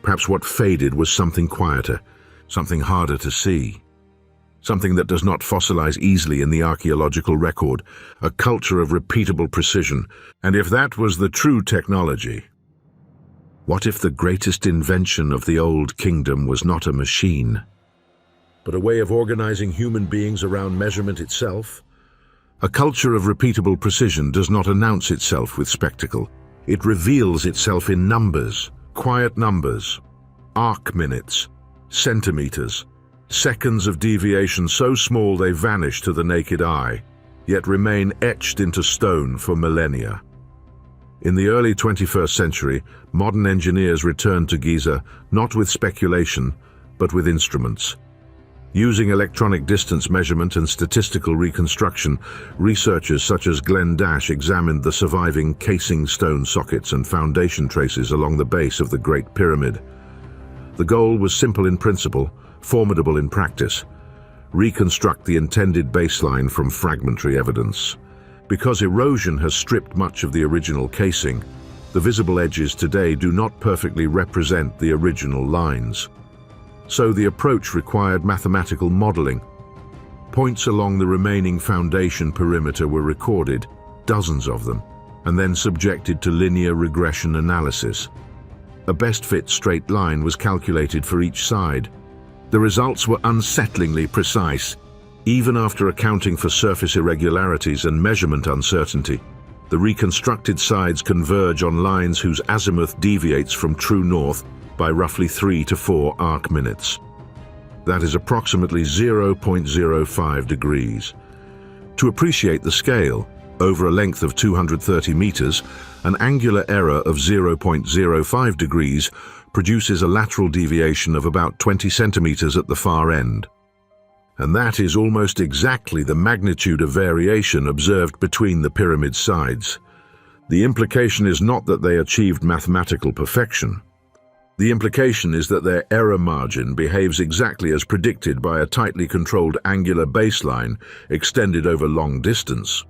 Speaker 1: Perhaps what faded was something quieter, something harder to see. Something that does not fossilize easily in the archaeological record, a culture of repeatable precision. And if that was the true technology, what if the greatest invention of the Old Kingdom was not a machine, but a way of organizing human beings around measurement itself? A culture of repeatable precision does not announce itself with spectacle. It reveals itself in numbers, quiet numbers, arc minutes, centimeters, seconds of deviation so small they vanish to the naked eye, yet remain etched into stone for millennia. In the early 21st century, modern engineers returned to Giza not with speculation, but with instruments. Using electronic distance measurement and statistical reconstruction, researchers such as Glenn Dash examined the surviving casing stone sockets and foundation traces along the base of the Great Pyramid. The goal was simple in principle, formidable in practice: reconstruct the intended baseline from fragmentary evidence. Because erosion has stripped much of the original casing, the visible edges today do not perfectly represent the original lines. So the approach required mathematical modeling. Points along the remaining foundation perimeter were recorded, dozens of them, and then subjected to linear regression analysis. A best-fit straight line was calculated for each side. The results were unsettlingly precise. Even after accounting for surface irregularities and measurement uncertainty, the reconstructed sides converge on lines whose azimuth deviates from true north by roughly 3 to 4 arc minutes. That is approximately 0.05 degrees. To appreciate the scale, over a length of 230 meters, an angular error of 0.05 degrees produces a lateral deviation of about 20 centimeters at the far end. And that is almost exactly the magnitude of variation observed between the pyramid's sides. The implication is not that they achieved mathematical perfection. The implication is that their error margin behaves exactly as predicted by a tightly controlled angular baseline extended over long distance.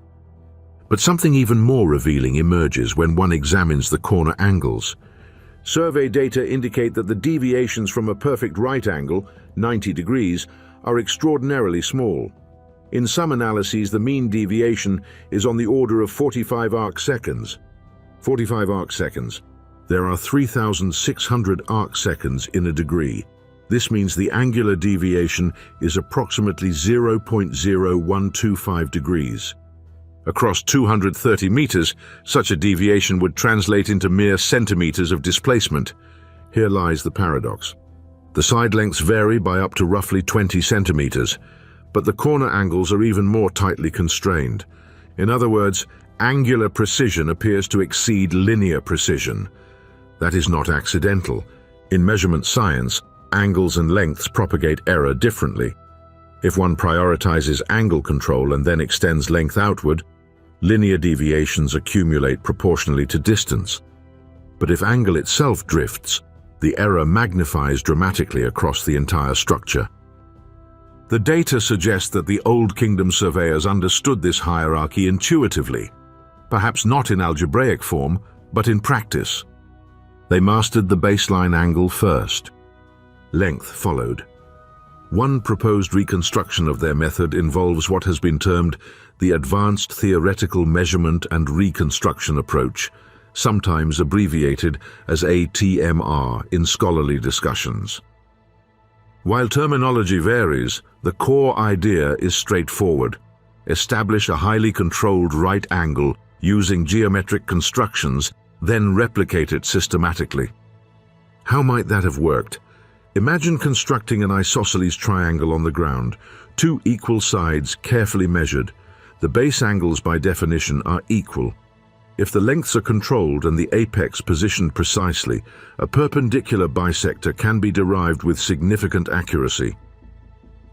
Speaker 1: But something even more revealing emerges when one examines the corner angles. Survey data indicate that the deviations from a perfect right angle, 90 degrees, are extraordinarily small. In some analyses, the mean deviation is on the order of 45 arc seconds. 45 arc seconds. There are 3,600 arc seconds in a degree. This means the angular deviation is approximately 0.0125 degrees. Across 230 meters, such a deviation would translate into mere centimeters of displacement. Here lies the paradox. The side lengths vary by up to roughly 20 centimeters, but the corner angles are even more tightly constrained. In other words, angular precision appears to exceed linear precision. That is not accidental. In measurement science, angles and lengths propagate error differently. If one prioritizes angle control and then extends length outward, linear deviations accumulate proportionally to distance. But if angle itself drifts, the error magnifies dramatically across the entire structure. The data suggest that the Old Kingdom surveyors understood this hierarchy intuitively, perhaps not in algebraic form, but in practice. They mastered the baseline angle first. Length followed. One proposed reconstruction of their method involves what has been termed the Advanced Theoretical Measurement and Reconstruction Approach, sometimes abbreviated as ATMR in scholarly discussions. While terminology varies, the core idea is straightforward. Establish a highly controlled right angle using geometric constructions, then replicate it systematically. How might that have worked? Imagine constructing an isosceles triangle on the ground, two equal sides carefully measured. The base angles by definition are equal. If the lengths are controlled and the apex positioned precisely, a perpendicular bisector can be derived with significant accuracy.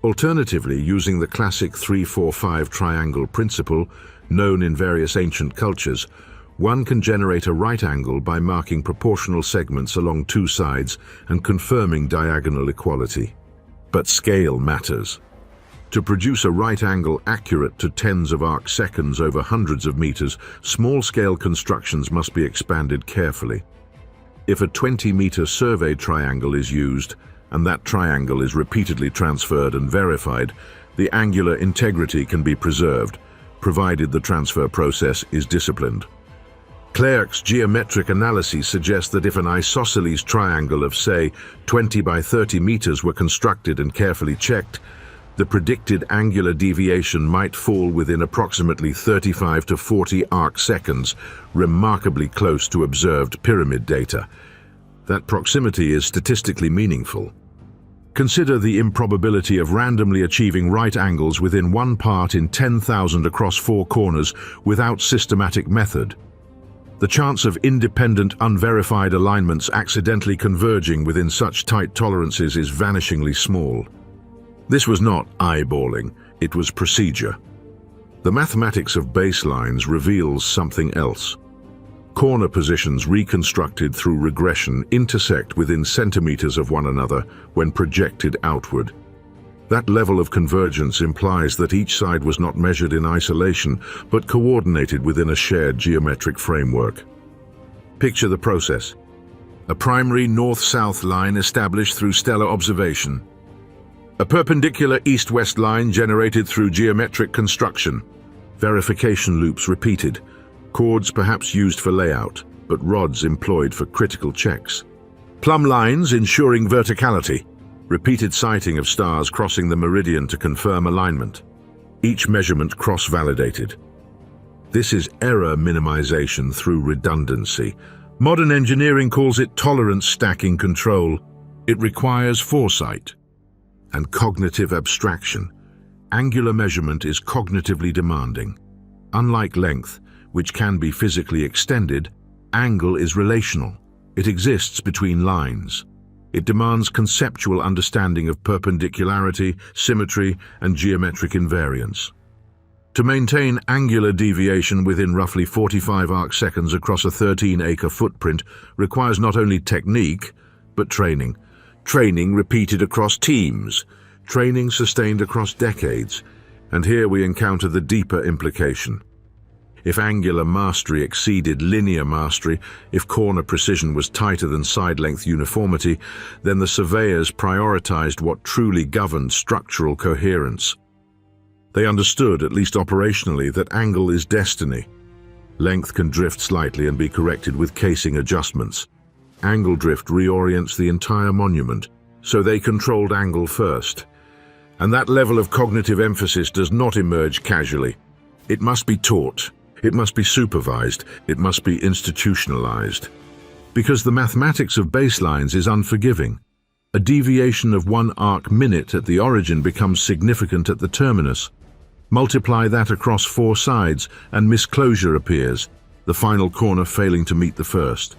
Speaker 1: Alternatively, using the classic 3-4-5 triangle principle, known in various ancient cultures, one can generate a right angle by marking proportional segments along two sides and confirming diagonal equality. But scale matters. To produce a right angle accurate to tens of arc seconds over hundreds of meters, small-scale constructions must be expanded carefully. If a 20-meter survey triangle is used, and that triangle is repeatedly transferred and verified, the angular integrity can be preserved, provided the transfer process is disciplined. Clerc's geometric analyses suggest that if an isosceles triangle of, say, 20 by 30 meters were constructed and carefully checked, the predicted angular deviation might fall within approximately 35 to 40 arc seconds, remarkably close to observed pyramid data. That proximity is statistically meaningful. Consider the improbability of randomly achieving right angles within one part in 10,000 across four corners without systematic method. The chance of independent, unverified alignments accidentally converging within such tight tolerances is vanishingly small. This was not eyeballing, it was procedure. The mathematics of baselines reveals something else. Corner positions reconstructed through regression intersect within centimeters of one another when projected outward. That level of convergence implies that each side was not measured in isolation, but coordinated within a shared geometric framework. Picture the process. A primary north-south line established through stellar observation. A perpendicular east-west line generated through geometric construction. Verification loops repeated. Chords perhaps used for layout, but rods employed for critical checks. Plumb lines ensuring verticality. Repeated sighting of stars crossing the meridian to confirm alignment. Each measurement cross-validated. This is error minimization through redundancy. Modern engineering calls it tolerance stacking control. It requires foresight and cognitive abstraction. Angular measurement is cognitively demanding. Unlike length, which can be physically extended, angle is relational. It exists between lines. It demands conceptual understanding of perpendicularity, symmetry, and geometric invariance. To maintain angular deviation within roughly 45 arc seconds across a 13-acre footprint requires not only technique, but training. Training repeated across teams. Training sustained across decades. And here we encounter the deeper implication. If angular mastery exceeded linear mastery, if corner precision was tighter than side-length uniformity, then the surveyors prioritized what truly governed structural coherence. They understood, at least operationally, that angle is destiny. Length can drift slightly and be corrected with casing adjustments. Angle drift reorients the entire monument, so they controlled angle first. And that level of cognitive emphasis does not emerge casually. It must be taught. It must be supervised, it must be institutionalized. Because the mathematics of baselines is unforgiving. A deviation of 1 arc minute at the origin becomes significant at the terminus. Multiply that across 4 sides and misclosure appears, the final corner failing to meet the first.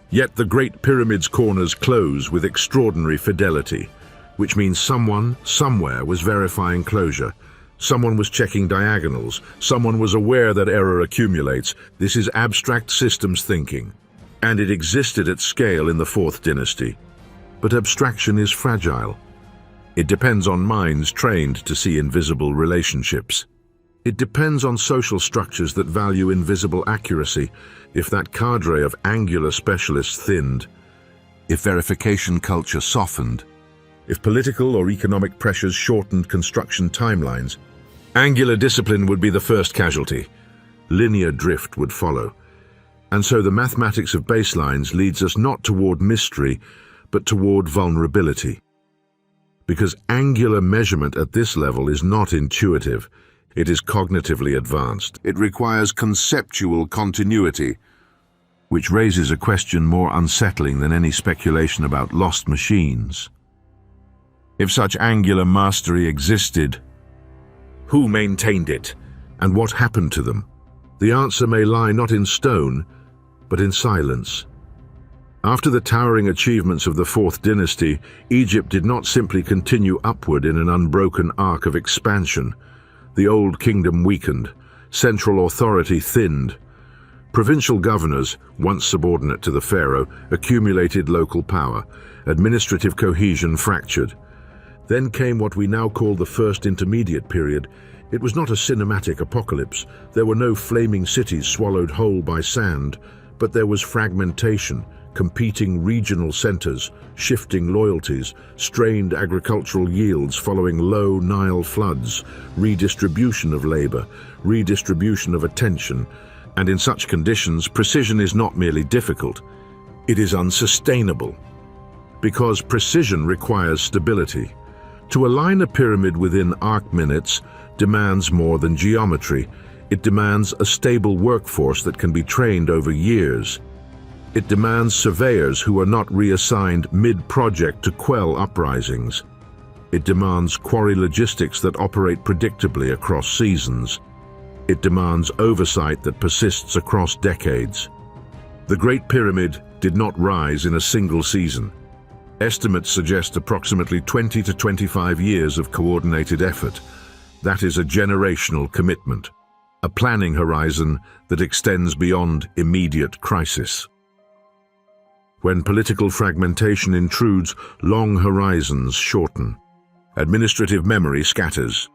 Speaker 1: Yet the Great Pyramid's corners close with extraordinary fidelity, which means someone, somewhere was verifying closure. Someone was checking diagonals. Someone was aware that error accumulates. This is abstract systems thinking. And it existed at scale in the 4th dynasty. But abstraction is fragile. It depends on minds trained to see invisible relationships. It depends on social structures that value invisible accuracy. If that cadre of angular specialists thinned, if verification culture softened, if political or economic pressures shortened construction timelines, angular discipline would be the first casualty. Linear drift would follow. And so the mathematics of baselines leads us not toward mystery, but toward vulnerability. Because angular measurement at this level is not intuitive, it is cognitively advanced. It requires conceptual continuity, which raises a question more unsettling than any speculation about lost machines. If such angular mastery existed, who maintained it, and what happened to them? The answer may lie not in stone, but in silence. After the towering achievements of the Fourth Dynasty, Egypt did not simply continue upward in an unbroken arc of expansion. The Old Kingdom weakened, central authority thinned. Provincial governors, once subordinate to the pharaoh, accumulated local power. Administrative cohesion fractured. Then came what we now call the First Intermediate Period. It was not a cinematic apocalypse. There were no flaming cities swallowed whole by sand, but there was fragmentation, competing regional centers, shifting loyalties, strained agricultural yields following low Nile floods, redistribution of labor, redistribution of attention. And in such conditions, precision is not merely difficult, it is unsustainable. Because precision requires stability. To align a pyramid within arc minutes demands more than geometry. It demands a stable workforce that can be trained over years. It demands surveyors who are not reassigned mid-project to quell uprisings. It demands quarry logistics that operate predictably across seasons. It demands oversight that persists across decades. The Great Pyramid did not rise in a single season. Estimates suggest approximately 20 to 25 years of coordinated effort. That is a generational commitment, a planning horizon that extends beyond immediate crisis. When political fragmentation intrudes, long horizons shorten. Administrative memory scatters.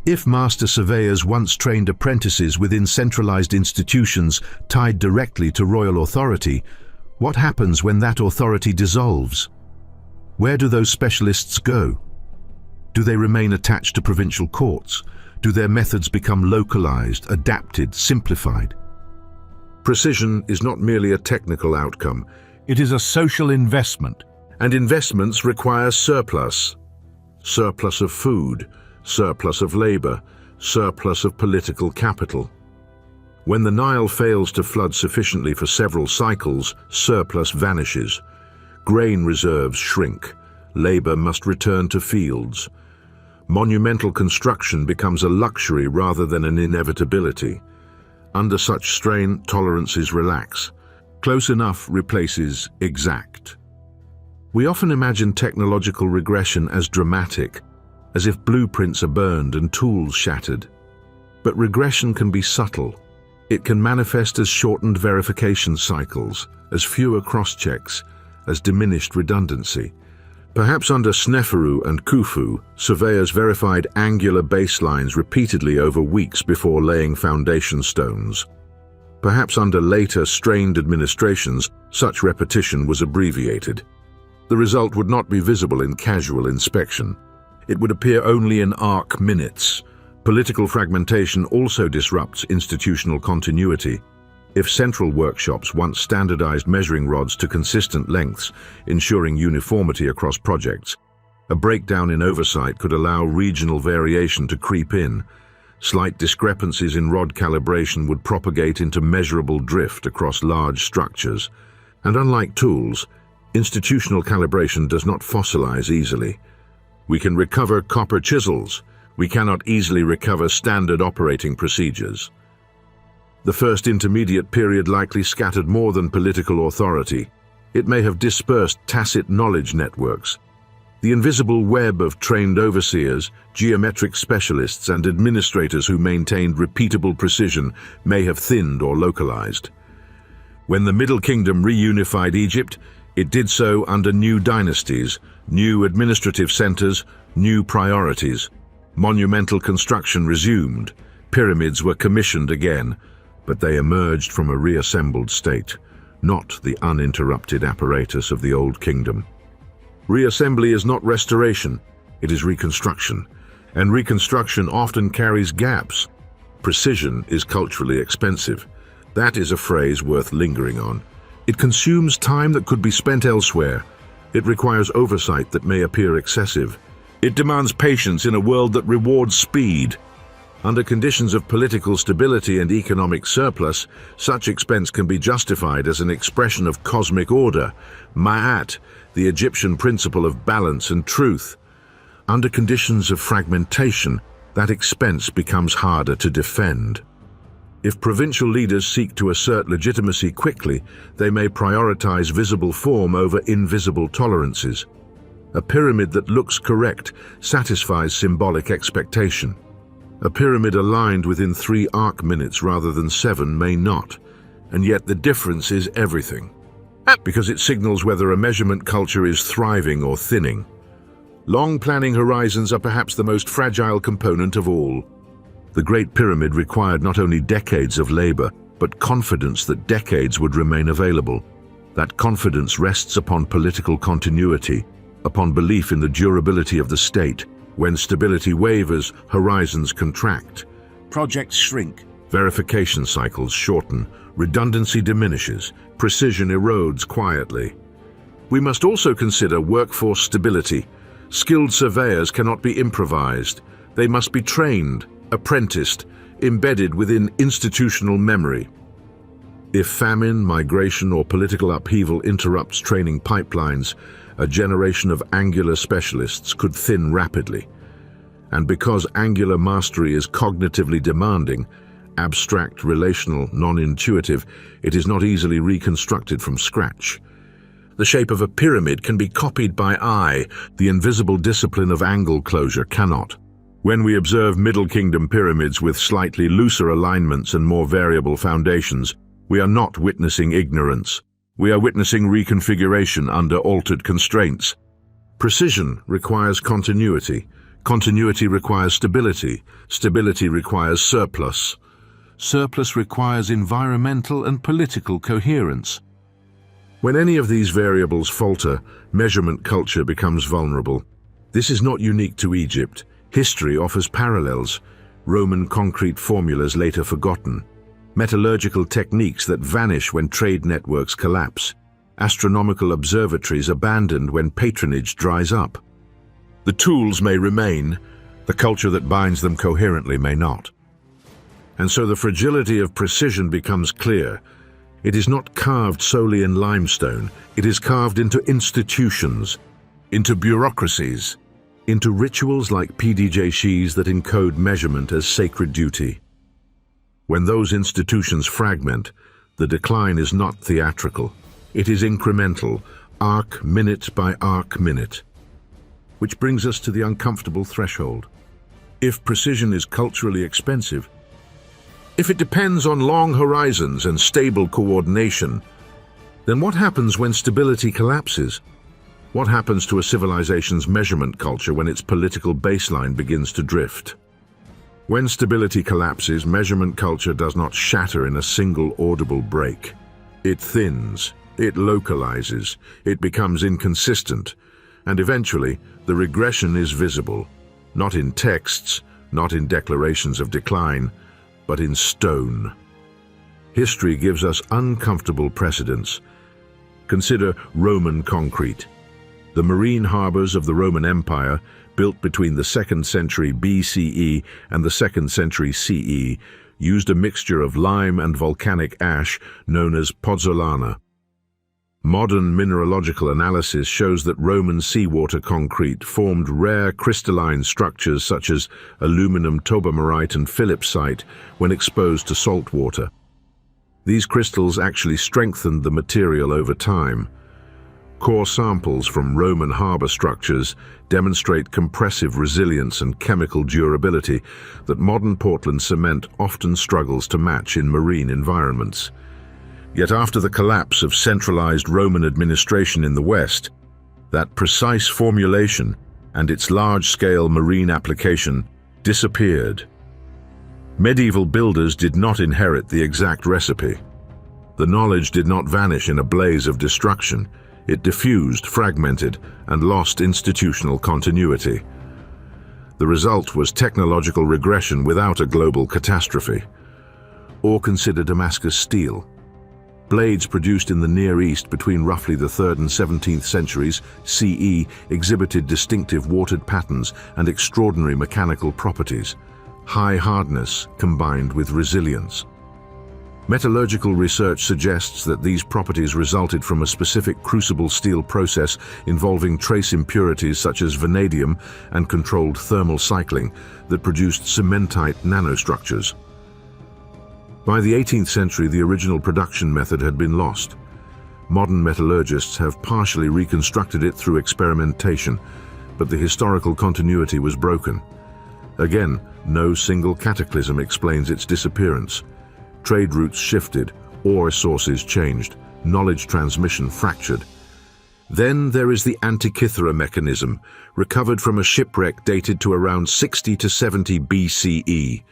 Speaker 1: If master surveyors once trained apprentices within centralized institutions tied directly to royal authority, what happens when that authority dissolves? Where do those specialists go? Do they remain attached to provincial courts? Do their methods become localized, adapted, simplified? Precision is not merely a technical outcome. It is a social investment. And investments require surplus. Surplus of food, surplus of labor, surplus of political capital. When the Nile fails to flood sufficiently for several cycles, surplus vanishes. Grain reserves shrink. Labor must return to fields. Monumental construction becomes a luxury rather than an inevitability. Under such strain, tolerances relax. Close enough replaces exact. We often imagine technological regression as dramatic, as if blueprints are burned and tools shattered. But regression can be subtle. It can manifest as shortened verification cycles, as fewer cross-checks, as diminished redundancy. Perhaps under Sneferu and Khufu, surveyors verified angular baselines repeatedly over weeks before laying foundation stones. Perhaps under later, strained administrations, such repetition was abbreviated. The result would not be visible in casual inspection. It would appear only in arc minutes. Political fragmentation also disrupts institutional continuity. If central workshops once standardized measuring rods to consistent lengths, ensuring uniformity across projects, a breakdown in oversight could allow regional variation to creep in. Slight discrepancies in rod calibration would propagate into measurable drift across large structures. And unlike tools, institutional calibration does not fossilize easily. We can recover copper chisels. We cannot easily recover standard operating procedures. The First Intermediate Period likely scattered more than political authority. It may have dispersed tacit knowledge networks. The invisible web of trained overseers, geometric specialists, and administrators who maintained repeatable precision may have thinned or localized. When the Middle Kingdom reunified Egypt, it did so under new dynasties, new administrative centers, new priorities. Monumental construction resumed. Pyramids were commissioned again, but they emerged from a reassembled state, not the uninterrupted apparatus of the Old Kingdom. Reassembly is not restoration, it is reconstruction, and reconstruction often carries gaps. Precision is culturally expensive. That is a phrase worth lingering on. It consumes time that could be spent elsewhere. It requires oversight that may appear excessive. It demands patience in a world that rewards speed. Under conditions of political stability and economic surplus, such expense can be justified as an expression of cosmic order, ma'at, the Egyptian principle of balance and truth. Under conditions of fragmentation, that expense becomes harder to defend. If provincial leaders seek to assert legitimacy quickly, they may prioritize visible form over invisible tolerances. A pyramid that looks correct satisfies symbolic expectation. A pyramid aligned within 3 arc minutes rather than 7 may not, and yet the difference is everything, because it signals whether a measurement culture is thriving or thinning. Long planning horizons are perhaps the most fragile component of all. The Great Pyramid required not only decades of labor, but confidence that decades would remain available. That confidence rests upon political continuity, upon belief in the durability of the state. When stability wavers, horizons contract.
Speaker 5: Projects shrink.
Speaker 1: Verification cycles shorten, redundancy diminishes, precision erodes quietly. We must also consider workforce stability. Skilled surveyors cannot be improvised. They must be trained, apprenticed, embedded within institutional memory. If famine, migration, or political upheaval interrupts training pipelines, a generation of angular specialists could thin rapidly. And because angular mastery is cognitively demanding, abstract, relational, non-intuitive, it is not easily reconstructed from scratch. The shape of a pyramid can be copied by eye. The invisible discipline of angle closure cannot. When we observe Middle Kingdom pyramids with slightly looser alignments and more variable foundations, we are not witnessing ignorance. We are witnessing reconfiguration under altered constraints. Precision requires continuity. Continuity requires stability. Stability requires surplus. Surplus requires environmental and political coherence. When any of these variables falter, measurement culture becomes vulnerable. This is not unique to Egypt. History offers parallels. Roman concrete formulas later forgotten. Metallurgical techniques that vanish when trade networks collapse. Astronomical observatories abandoned when patronage dries up. The tools may remain, the culture that binds them coherently may not. And so the fragility of precision becomes clear. It is not carved solely in limestone. It is carved into institutions, into bureaucracies, into rituals like PDJs that encode measurement as sacred duty. When those institutions fragment, the decline is not theatrical. It is incremental, arc minute by arc minute. Which brings us to the uncomfortable threshold. If precision is culturally expensive, if it depends on long horizons and stable coordination, then what happens when stability collapses? What happens to a civilization's measurement culture when its political baseline begins to drift? When stability collapses, measurement culture does not shatter in a single audible break. It thins, it localizes, it becomes inconsistent, and eventually the regression is visible, not in texts, not in declarations of decline, but in stone. History gives us uncomfortable precedents. Consider Roman concrete. The marine harbors of the Roman Empire, built between the 2nd century BCE and the 2nd century CE, used a mixture of lime and volcanic ash known as pozzolana. Modern mineralogical analysis shows that Roman seawater concrete formed rare crystalline structures such as aluminum tobermarite and philipsite when exposed to salt water. These crystals actually strengthened the material over time. Core samples from Roman harbor structures demonstrate compressive resilience and chemical durability that modern Portland cement often struggles to match in marine environments. Yet after the collapse of centralized Roman administration in the West, that precise formulation and its large-scale marine application disappeared. Medieval builders did not inherit the exact recipe. The knowledge did not vanish in a blaze of destruction. It diffused, fragmented, and lost institutional continuity. The result was technological regression without a global catastrophe. Or consider Damascus steel. Blades produced in the Near East between roughly the 3rd and 17th centuries CE exhibited distinctive watered patterns and extraordinary mechanical properties. High hardness combined with resilience. Metallurgical research suggests that these properties resulted from a specific crucible steel process involving trace impurities such as vanadium and controlled thermal cycling that produced cementite nanostructures. By the 18th century, the original production method had been lost. Modern metallurgists have partially reconstructed it through experimentation, but the historical continuity was broken. Again, no single cataclysm explains its disappearance. Trade routes shifted, ore sources changed, knowledge transmission fractured. Then there is the Antikythera mechanism, recovered from a shipwreck dated to around 60 to 70 BCE.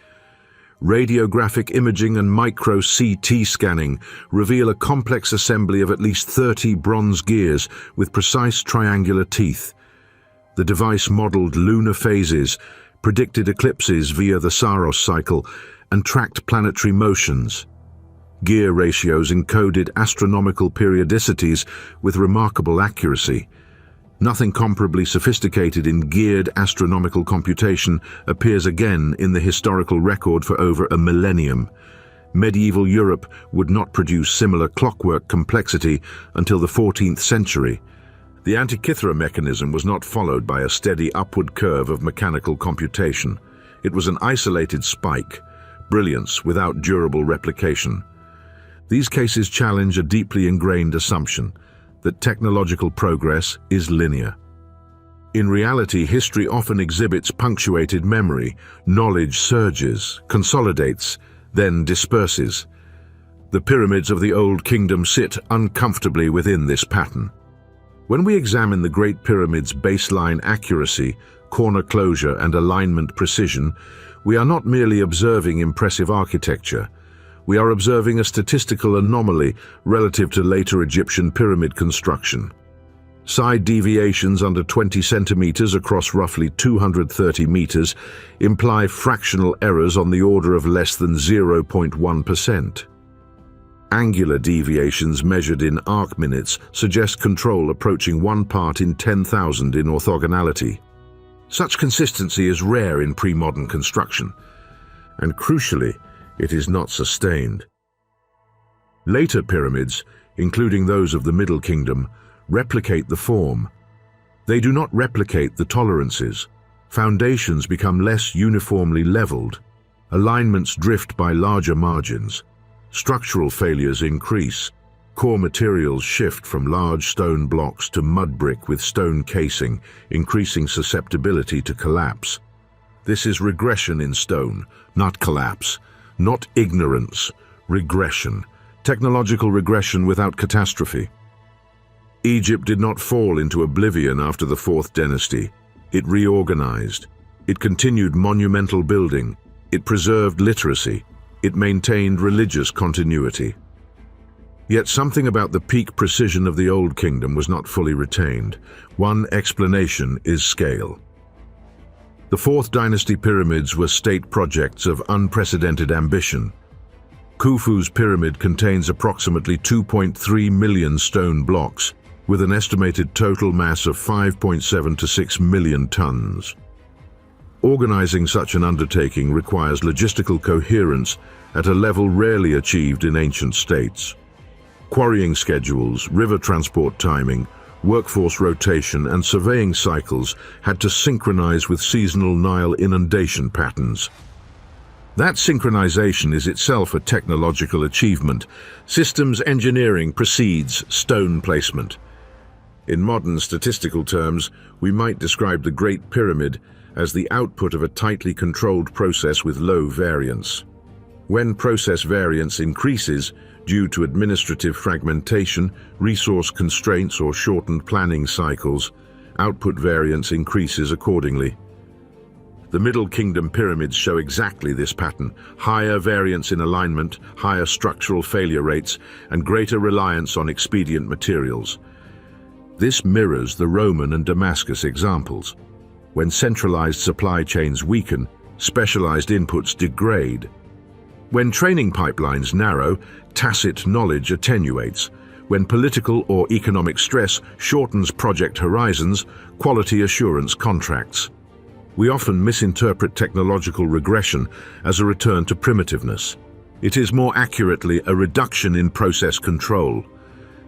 Speaker 1: Radiographic imaging and micro-CT scanning reveal a complex assembly of at least 30 bronze gears with precise triangular teeth. The device modeled lunar phases, predicted eclipses via the Saros cycle, and tracked planetary motions. Gear ratios encoded astronomical periodicities with remarkable accuracy. Nothing comparably sophisticated in geared astronomical computation appears again in the historical record for over a millennium. Medieval Europe would not produce similar clockwork complexity until the 14th century. The Antikythera mechanism was not followed by a steady upward curve of mechanical computation. It was an isolated spike, brilliance without durable replication. These cases challenge a deeply ingrained assumption that technological progress is linear. In reality, history often exhibits punctuated memory. Knowledge surges, consolidates, then disperses. The pyramids of the Old Kingdom sit uncomfortably within this pattern. When we examine the Great Pyramid's baseline accuracy, corner closure, and alignment precision, we are not merely observing impressive architecture. We are observing a statistical anomaly relative to later Egyptian pyramid construction. Side deviations under 20 centimeters across roughly 230 meters imply fractional errors on the order of less than 0.1%. Angular deviations measured in arc minutes suggest control approaching 1 part in 10,000 in orthogonality. Such consistency is rare in pre-modern construction, and crucially, it is not sustained. Later pyramids, including those of the Middle Kingdom, replicate the form. They do not replicate the tolerances. Foundations become less uniformly leveled. Alignments drift by larger margins. Structural failures increase. Core materials shift from large stone blocks to mud brick with stone casing, increasing susceptibility to collapse. This is regression in stone, not collapse. Not ignorance, regression. Technological regression without catastrophe. Egypt did not fall into oblivion after the Fourth Dynasty. It reorganized. It continued monumental building. It preserved literacy. It maintained religious continuity. Yet something about the peak precision of the Old Kingdom was not fully retained. One explanation is scale. The Fourth Dynasty pyramids were state projects of unprecedented ambition. Khufu's pyramid contains approximately 2.3 million stone blocks, with an estimated total mass of 5.7 to 6 million tons. Organizing such an undertaking requires logistical coherence at a level rarely achieved in ancient states. Quarrying schedules, river transport timing, workforce rotation, and surveying cycles had to synchronize with seasonal Nile inundation patterns. That synchronization is itself a technological achievement. Systems engineering precedes stone placement. In modern statistical terms, we might describe the Great Pyramid as the output of a tightly controlled process with low variance. When process variance increases, due to administrative fragmentation, resource constraints, or shortened planning cycles, output variance increases accordingly. The Middle Kingdom pyramids show exactly this pattern: higher variance in alignment, higher structural failure rates, and greater reliance on expedient materials. This mirrors the Roman and Damascus examples. When centralized supply chains weaken, specialized inputs degrade. When training pipelines narrow, tacit knowledge attenuates. When political or economic stress shortens project horizons, quality assurance contracts. We often misinterpret technological regression as a return to primitiveness. It is more accurately a reduction in process control.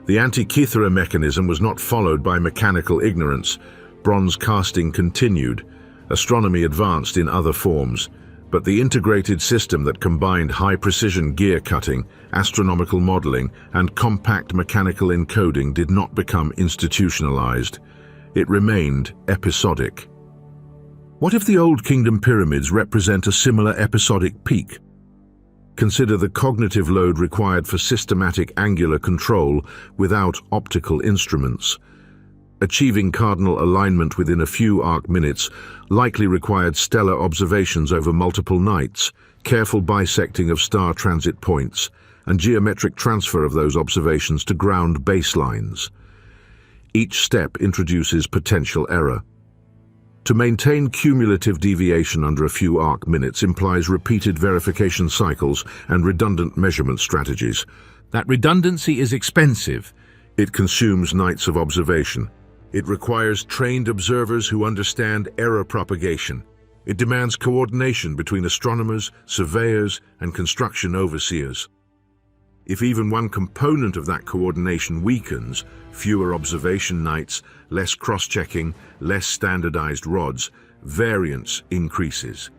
Speaker 1: The Antikythera mechanism was not followed by mechanical ignorance. Bronze casting continued. Astronomy advanced in other forms, But the integrated system that combined high-precision gear cutting, astronomical modeling, and compact mechanical encoding did not become institutionalized. It remained episodic. What if the Old Kingdom pyramids represent a similar episodic peak? Consider the cognitive load required for systematic angular control without optical instruments. Achieving cardinal alignment within a few arc minutes likely required stellar observations over multiple nights, careful bisecting of star transit points, and geometric transfer of those observations to ground baselines. Each step introduces potential error. To maintain cumulative deviation under a few arc minutes implies repeated verification cycles and redundant measurement strategies.
Speaker 2: That redundancy is expensive.
Speaker 1: It consumes nights of observation. It requires trained observers who understand error propagation. It demands coordination between astronomers, surveyors, and construction overseers. If even one component of that coordination weakens, fewer observation nights, less cross-checking, less standardized rods, variance increases.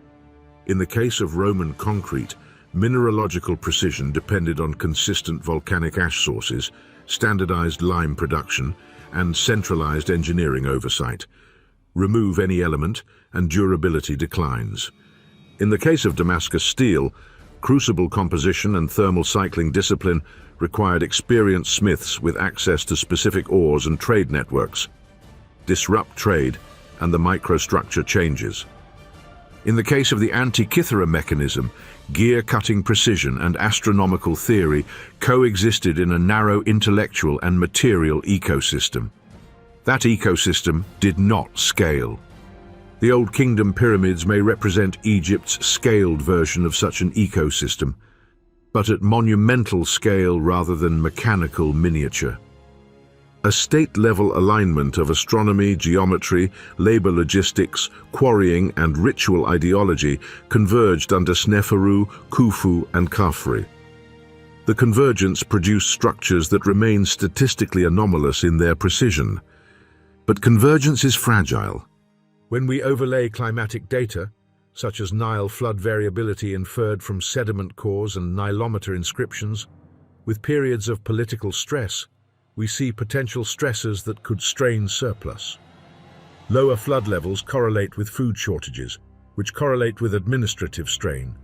Speaker 1: In the case of Roman concrete, mineralogical precision depended on consistent volcanic ash sources, standardized lime production, and centralized engineering oversight. Remove any element, and durability declines. In the case of Damascus steel, crucible composition and thermal cycling discipline required experienced smiths with access to specific ores and trade networks. Disrupt trade, and the microstructure changes. In the case of the Antikythera mechanism, gear-cutting precision and astronomical theory coexisted in a narrow intellectual and material ecosystem. That ecosystem did not scale. The Old Kingdom pyramids may represent Egypt's scaled version of such an ecosystem, but at monumental scale rather than mechanical miniature. A state-level alignment of astronomy, geometry, labor logistics, quarrying, and ritual ideology converged under Sneferu, Khufu, and Khafre. The convergence produced structures that remain statistically anomalous in their precision. But convergence is fragile. When we overlay climatic data, such as Nile flood variability inferred from sediment cores and nilometer inscriptions, with periods of political stress, we see potential stressors that could strain surplus. Lower flood levels correlate with food shortages, which correlate with administrative strain.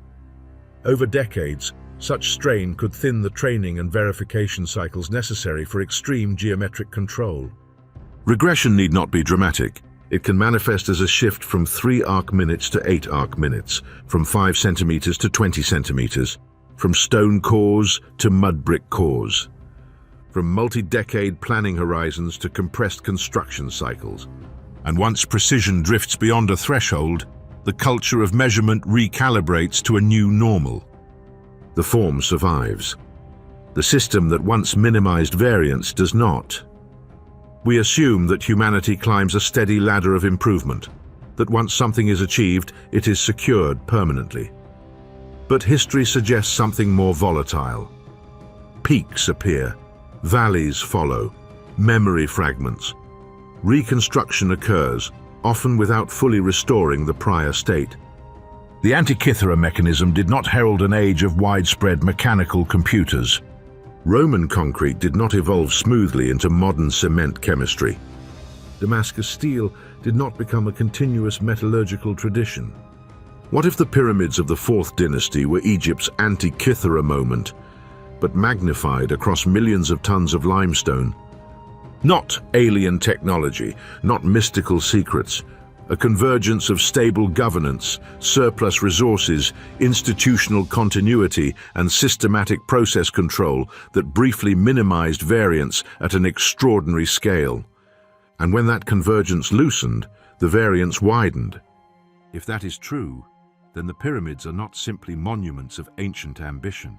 Speaker 1: Over decades, such strain could thin the training and verification cycles necessary for extreme geometric control. Regression need not be dramatic. It can manifest as a shift from 3 arc minutes to 8 arc minutes, from 5 centimeters to 20 centimeters, from stone cores to mud brick cores, from multi-decade planning horizons to compressed construction cycles. And once precision drifts beyond a threshold, the culture of measurement recalibrates to a new normal. The form survives. The system that once minimized variance does not. We assume that humanity climbs a steady ladder of improvement, that once something is achieved, it is secured permanently. But history suggests something more volatile. Peaks appear, valleys follow, memory fragments. Reconstruction occurs, often without fully restoring the prior state. The Antikythera mechanism did not herald an age of widespread mechanical computers. Roman concrete did not evolve smoothly into modern cement chemistry. Damascus steel did not become a continuous metallurgical tradition. What if the pyramids of the 4th dynasty were Egypt's Antikythera moment, but magnified across millions of tons of limestone? Not alien technology, not mystical secrets, a convergence of stable governance, surplus resources, institutional continuity, and systematic process control that briefly minimized variance at an extraordinary scale. And when that convergence loosened, the variance widened. If that is true, then the pyramids are not simply monuments of ancient ambition.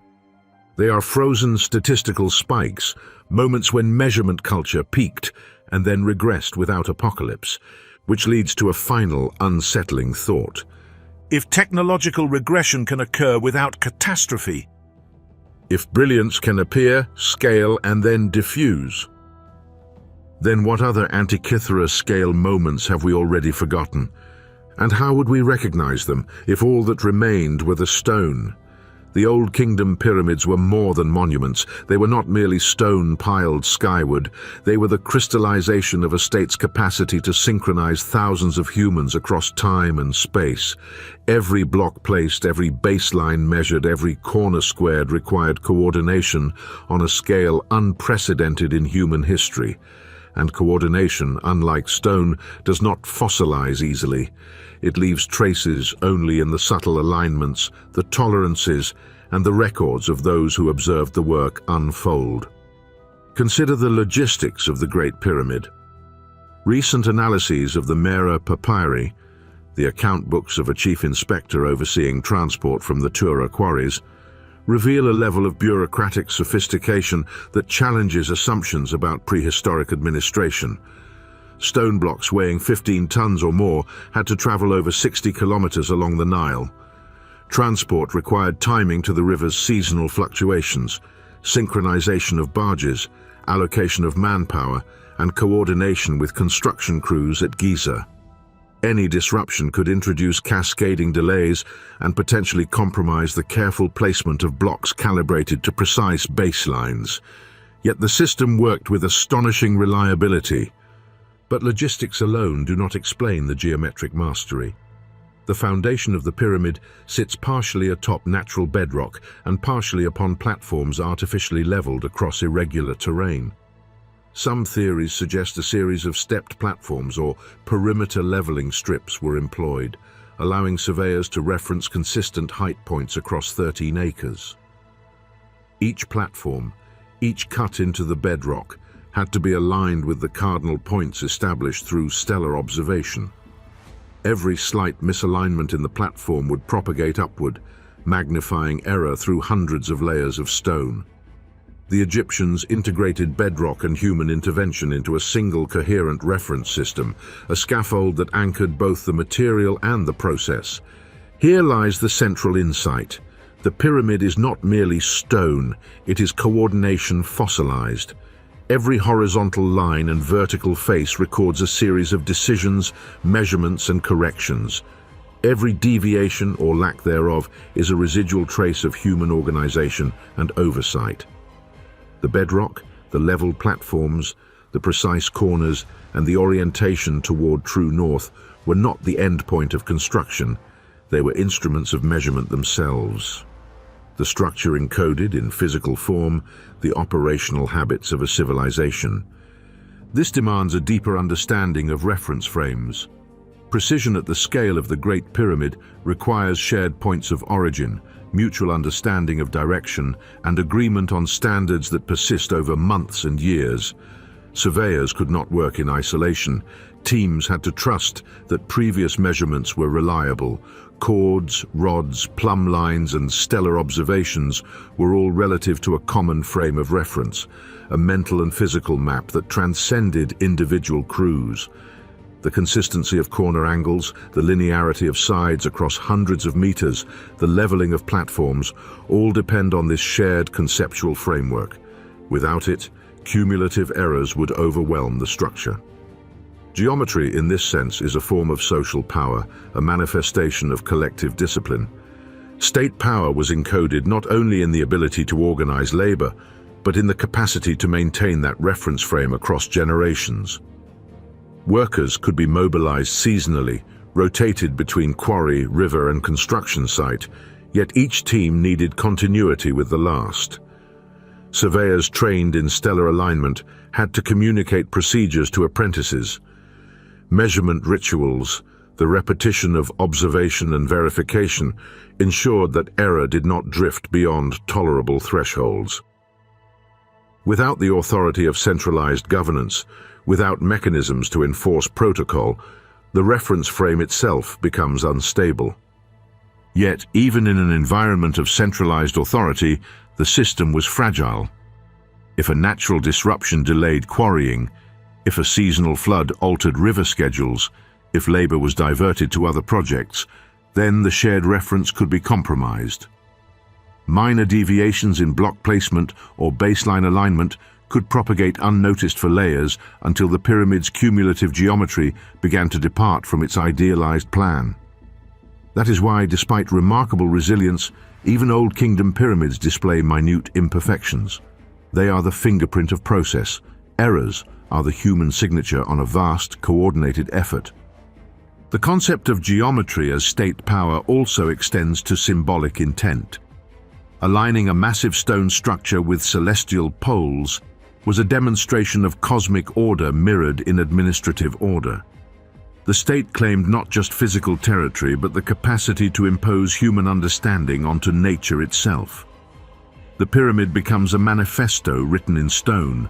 Speaker 1: They are frozen statistical spikes, moments when measurement culture peaked and then regressed without apocalypse, which leads to a final unsettling thought.
Speaker 2: If technological regression can occur without catastrophe,
Speaker 1: if brilliance can appear, scale, and then diffuse, then what other Antikythera scale moments have we already forgotten? And how would we recognize them if all that remained were the stone? The Old Kingdom pyramids were more than monuments. They were not merely stone piled skyward. They were the crystallization of a state's capacity to synchronize thousands of humans across time and space. Every block placed, every baseline measured, every corner squared required coordination on a scale unprecedented in human history. And coordination, unlike stone, does not fossilize easily. It leaves traces only in the subtle alignments, the tolerances, and the records of those who observed the work unfold. Consider the logistics of the Great Pyramid. Recent analyses of the Great Papyri, the account books of a chief inspector overseeing transport from the Tura quarries, reveal a level of bureaucratic sophistication that challenges assumptions about prehistoric administration. Stone blocks weighing 15 tons or more had to travel over 60 kilometers along the Nile. Transport required timing to the river's seasonal fluctuations, synchronization of barges, allocation of manpower, and coordination with construction crews at Giza. Any disruption could introduce cascading delays and potentially compromise the careful placement of blocks calibrated to precise baselines. Yet the system worked with astonishing reliability. But logistics alone do not explain the geometric mastery. The foundation of the pyramid sits partially atop natural bedrock and partially upon platforms artificially leveled across irregular terrain. Some theories suggest a series of stepped platforms or perimeter leveling strips were employed, allowing surveyors to reference consistent height points across 13 acres. Each platform, each cut into the bedrock, had to be aligned with the cardinal points established through stellar observation. Every slight misalignment in the platform would propagate upward, magnifying error through hundreds of layers of stone. The Egyptians integrated bedrock and human intervention into a single coherent reference system, a scaffold that anchored both the material and the process. Here lies the central insight. The pyramid is not merely stone, it is coordination fossilized. Every horizontal line and vertical face records a series of decisions, measurements, and corrections. Every deviation or lack thereof is a residual trace of human organization and oversight. The bedrock, the level platforms, the precise corners, and the orientation toward true north were not the end point of construction. They were instruments of measurement themselves. The structure encoded in physical form the operational habits of a civilization. This demands a deeper understanding of reference frames. Precision at the scale of the Great Pyramid requires shared points of origin, mutual understanding of direction, and agreement on standards that persist over months and years. Surveyors could not work in isolation. Teams had to trust that previous measurements were reliable. Chords, rods, plumb lines, and stellar observations were all relative to a common frame of reference, a mental and physical map that transcended individual crews. The consistency of corner angles, the linearity of sides across hundreds of meters, the leveling of platforms, all depend on this shared conceptual framework. Without it, cumulative errors would overwhelm the structure. Geometry, in this sense, is a form of social power, a manifestation of collective discipline. State power was encoded not only in the ability to organize labor, but in the capacity to maintain that reference frame across generations. Workers could be mobilized seasonally, rotated between quarry, river, and construction site, yet each team needed continuity with the last. Surveyors trained in stellar alignment had to communicate procedures to apprentices. Measurement rituals, the repetition of observation and verification, ensured that error did not drift beyond tolerable thresholds. Without the authority of centralized governance, without mechanisms to enforce protocol, the reference frame itself becomes unstable. Yet, even in an environment of centralized authority, the system was fragile. If a natural disruption delayed quarrying, if a seasonal flood altered river schedules, if labor was diverted to other projects, then the shared reference could be compromised. Minor deviations in block placement or baseline alignment
Speaker 2: could propagate unnoticed for layers until the pyramid's cumulative geometry began to depart from its idealized plan. That is why, despite remarkable resilience, even Old Kingdom pyramids display minute imperfections. They are the fingerprint of process. Errors are the human signature on a vast, coordinated effort. The concept of geometry as state power also extends to symbolic intent. Aligning a massive stone structure with celestial poles was a demonstration of cosmic order mirrored in administrative order. The state claimed not just physical territory, but the capacity to impose human understanding onto nature itself. The pyramid becomes a manifesto written in stone,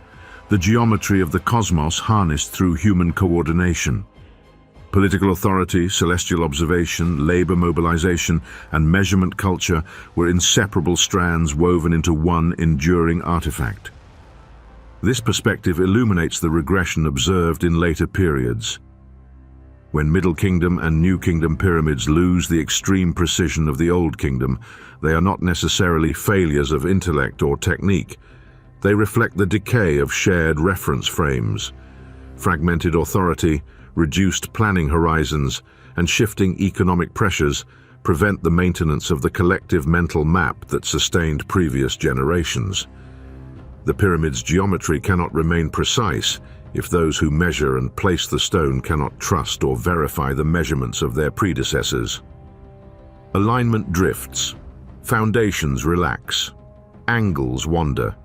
Speaker 2: the geometry of the cosmos harnessed through human coordination. Political authority, celestial observation, labor mobilization, and measurement culture were inseparable strands woven into one enduring artifact. This perspective illuminates the regression observed in later periods. When Middle Kingdom and New Kingdom pyramids lose the extreme precision of the Old Kingdom, they are not necessarily failures of intellect or technique. They reflect the decay of shared reference frames. Fragmented authority, reduced planning horizons, and shifting economic pressures prevent the maintenance of the collective mental map that sustained previous generations. The pyramid's geometry cannot remain precise if those who measure and place the stone cannot trust or verify the measurements of their predecessors. Alignment drifts, foundations relax, angles wander.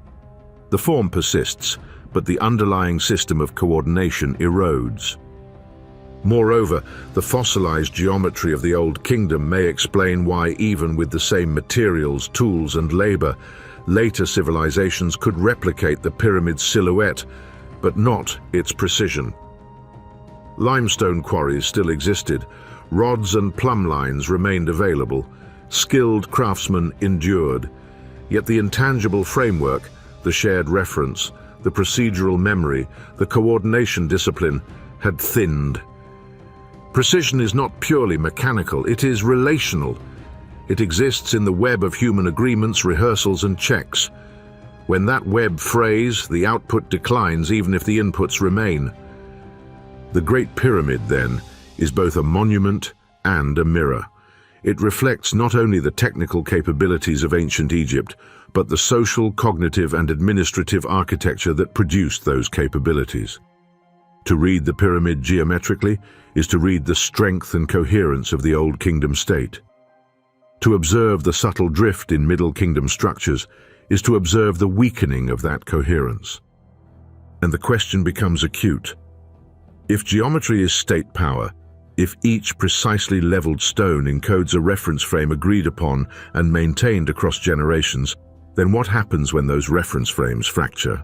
Speaker 2: The form persists, but the underlying system of coordination erodes. Moreover, the fossilized geometry of the Old Kingdom may explain why, even with the same materials, tools, and labor, later civilizations could replicate the pyramid's silhouette, but not its precision. Limestone quarries still existed, rods and plumb lines remained available, skilled craftsmen endured, yet the intangible framework, the shared reference, the procedural memory, the coordination discipline, had thinned. Precision is not purely mechanical, it is relational. It exists in the web of human agreements, rehearsals, and checks. When that web frays, the output declines even if the inputs remain. The Great Pyramid, then, is both a monument and a mirror. It reflects not only the technical capabilities of ancient Egypt, but the social, cognitive, and administrative architecture that produced those capabilities. To read the pyramid geometrically is to read the strength and coherence of the Old Kingdom state. To observe the subtle drift in Middle Kingdom structures is to observe the weakening of that coherence. And the question becomes acute. If geometry is state power, if each precisely leveled stone encodes a reference frame agreed upon and maintained across generations, then what happens when those reference frames fracture?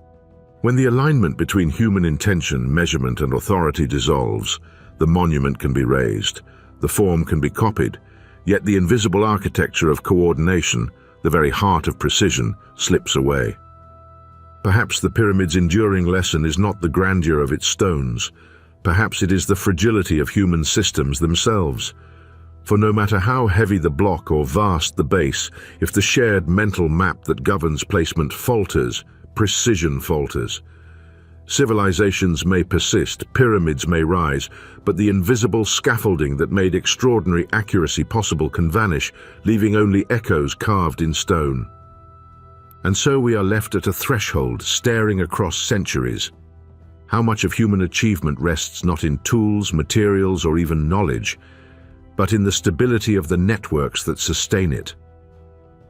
Speaker 2: When the alignment between human intention, measurement, and authority dissolves, the monument can be raised, the form can be copied, yet the invisible architecture of coordination, the very heart of precision, slips away. Perhaps the pyramid's enduring lesson is not the grandeur of its stones. Perhaps it is the fragility of human systems themselves. For no matter how heavy the block or vast the base, if the shared mental map that governs placement falters, precision falters. Civilizations may persist, pyramids may rise, but the invisible scaffolding that made extraordinary accuracy possible can vanish, leaving only echoes carved in stone. And so we are left at a threshold, staring across centuries. How much of human achievement rests not in tools, materials, or even knowledge, but in the stability of the networks that sustain it?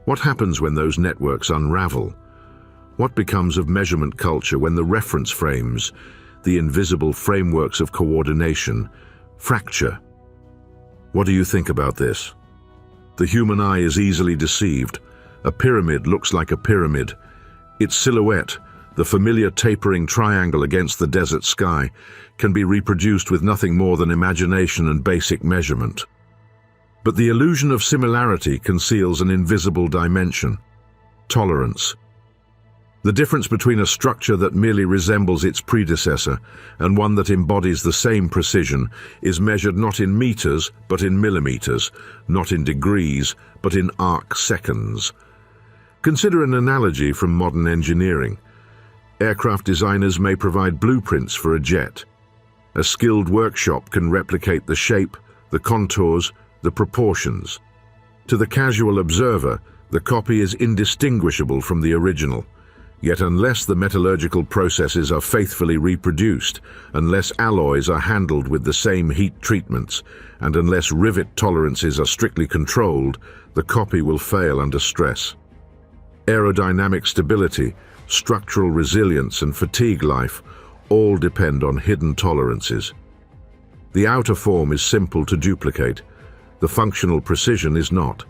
Speaker 2: What happens when those networks unravel? What becomes of measurement culture when the reference frames, the invisible frameworks of coordination, fracture? What do you think about this? The human eye is easily deceived. A pyramid looks like a pyramid. Its silhouette, the familiar tapering triangle against the desert sky, can be reproduced with nothing more than imagination and basic measurement. But the illusion of similarity conceals an invisible dimension: tolerance. The difference between a structure that merely resembles its predecessor and one that embodies the same precision is measured not in meters but in millimeters, not in degrees but in arc seconds. Consider an analogy from modern engineering. Aircraft designers may provide blueprints for a jet. A skilled workshop can replicate the shape, the contours, the proportions. To the casual observer, the copy is indistinguishable from the original. Yet unless the metallurgical processes are faithfully reproduced, unless alloys are handled with the same heat treatments, and unless rivet tolerances are strictly controlled, the copy will fail under stress. Aerodynamic stability, structural resilience, and fatigue life all depend on hidden tolerances. The outer form is simple to duplicate. The functional precision is not.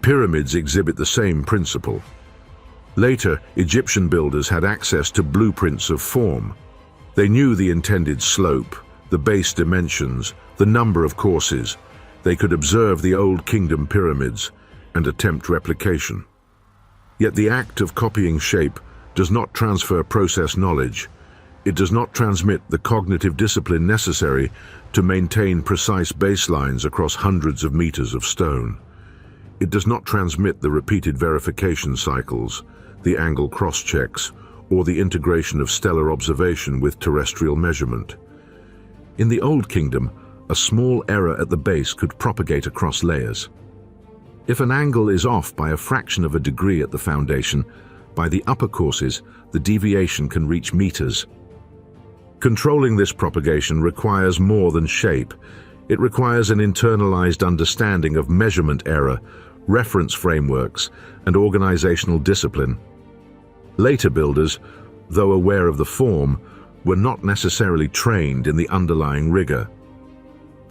Speaker 2: Pyramids exhibit the same principle. Later, Egyptian builders had access to blueprints of form. They knew the intended slope, the base dimensions, the number of courses. They could observe the Old Kingdom pyramids and attempt replication. Yet the act of copying shape does not transfer process knowledge. It does not transmit the cognitive discipline necessary to maintain precise baselines across hundreds of meters of stone. It does not transmit the repeated verification cycles, the angle cross-checks, or the integration of stellar observation with terrestrial measurement. In the Old Kingdom, a small error at the base could propagate across layers. If an angle is off by a fraction of a degree at the foundation, by the upper courses, the deviation can reach meters. Controlling this propagation requires more than shape. It requires an internalized understanding of measurement error, reference frameworks, and organizational discipline. Later builders, though aware of the form, were not necessarily trained in the underlying rigor.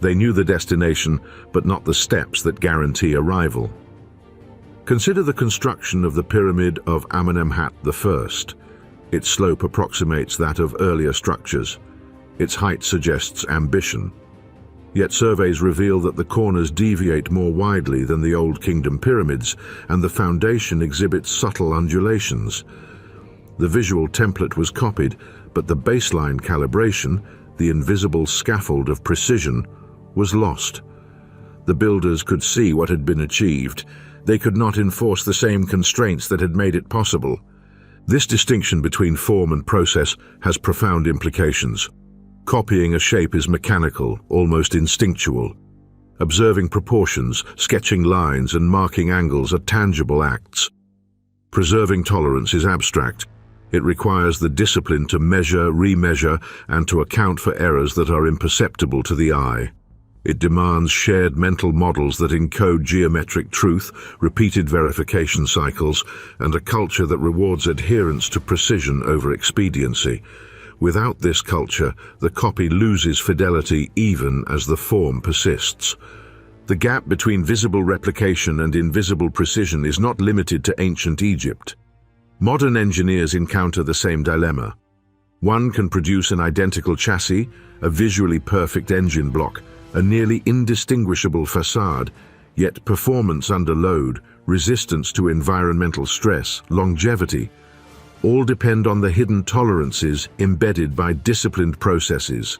Speaker 2: They knew the destination, but not the steps that guarantee arrival. Consider the construction of the Pyramid of Amenemhat I. Its slope approximates that of earlier structures. Its height suggests ambition. Yet surveys reveal that the corners deviate more widely than the Old Kingdom pyramids, and the foundation exhibits subtle undulations. The visual template was copied, but the baseline calibration, the invisible scaffold of precision, was lost. The builders could see what had been achieved. They could not enforce the same constraints that had made it possible. This distinction between form and process has profound implications. Copying a shape is mechanical, almost instinctual. Observing proportions, sketching lines, and marking angles are tangible acts. Preserving tolerance is abstract. It requires the discipline to measure, remeasure, and to account for errors that are imperceptible to the eye. It demands shared mental models that encode geometric truth, repeated verification cycles, and a culture that rewards adherence to precision over expediency. Without this culture, the copy loses fidelity even as the form persists. The gap between visible replication and invisible precision is not limited to ancient Egypt. Modern engineers encounter the same dilemma. One can produce an identical chassis, a visually perfect engine block, a nearly indistinguishable facade, yet performance under load, resistance to environmental stress, longevity, all depend on the hidden tolerances embedded by disciplined processes.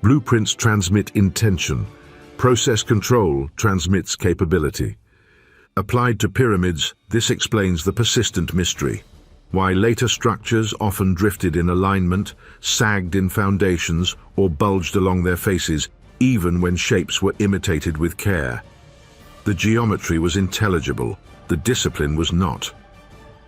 Speaker 2: Blueprints transmit intention. Process control transmits capability. Applied to pyramids, this explains the persistent mystery. Why later structures often drifted in alignment, sagged in foundations, or bulged along their faces, even when shapes were imitated with care. The geometry was intelligible, the discipline was not.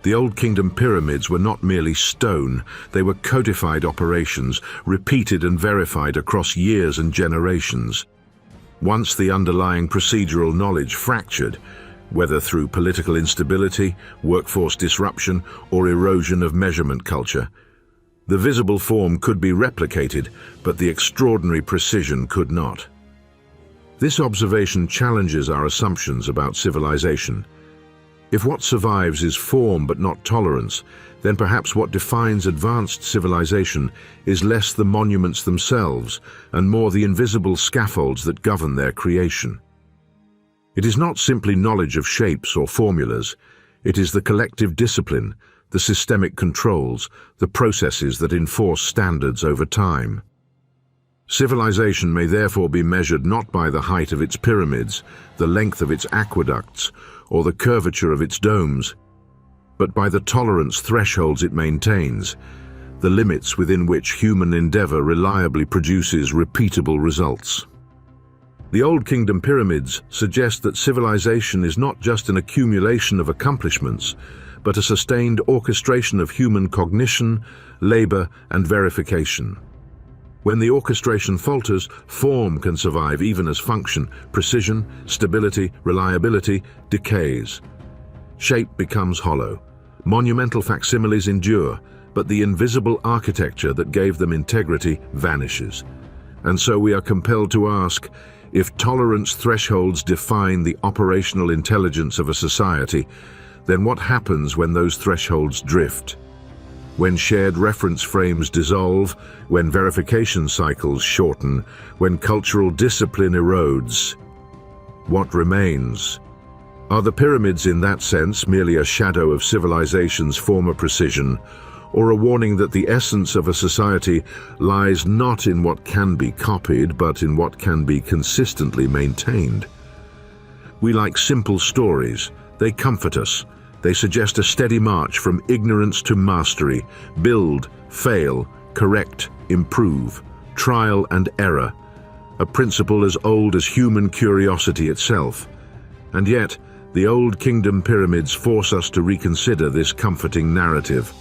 Speaker 2: The Old Kingdom pyramids were not merely stone, they were codified operations, repeated and verified across years and generations. Once the underlying procedural knowledge fractured, whether through political instability, workforce disruption, or erosion of measurement culture, the visible form could be replicated, but the extraordinary precision could not. This observation challenges our assumptions about civilization. If what survives is form but not tolerance, then perhaps what defines advanced civilization is less the monuments themselves and more the invisible scaffolds that govern their creation. It is not simply knowledge of shapes or formulas, it is the collective discipline, the systemic controls, the processes that enforce standards over time. Civilization may therefore be measured not by the height of its pyramids, the length of its aqueducts, or the curvature of its domes. but by the tolerance thresholds it maintains, the limits within which human endeavor reliably produces repeatable results. The Old Kingdom pyramids suggest that civilization is not just an accumulation of accomplishments, but a sustained orchestration of human cognition, labor, and verification. When the orchestration falters, form can survive even as function. Precision, stability, reliability decays. Shape becomes hollow. Monumental facsimiles endure, but the invisible architecture that gave them integrity vanishes. And so we are compelled to ask, if tolerance thresholds define the operational intelligence of a society, then what happens when those thresholds drift? When shared reference frames dissolve, when verification cycles shorten, when cultural discipline erodes, what remains? Are the pyramids in that sense merely a shadow of civilization's former precision, or a warning that the essence of a society lies not in what can be copied, but in what can be consistently maintained? We like simple stories. They comfort us. They suggest a steady march from ignorance to mastery. Build, fail, correct, improve, trial and error, a principle as old as human curiosity itself. And yet, the Old Kingdom pyramids force us to reconsider this comforting narrative.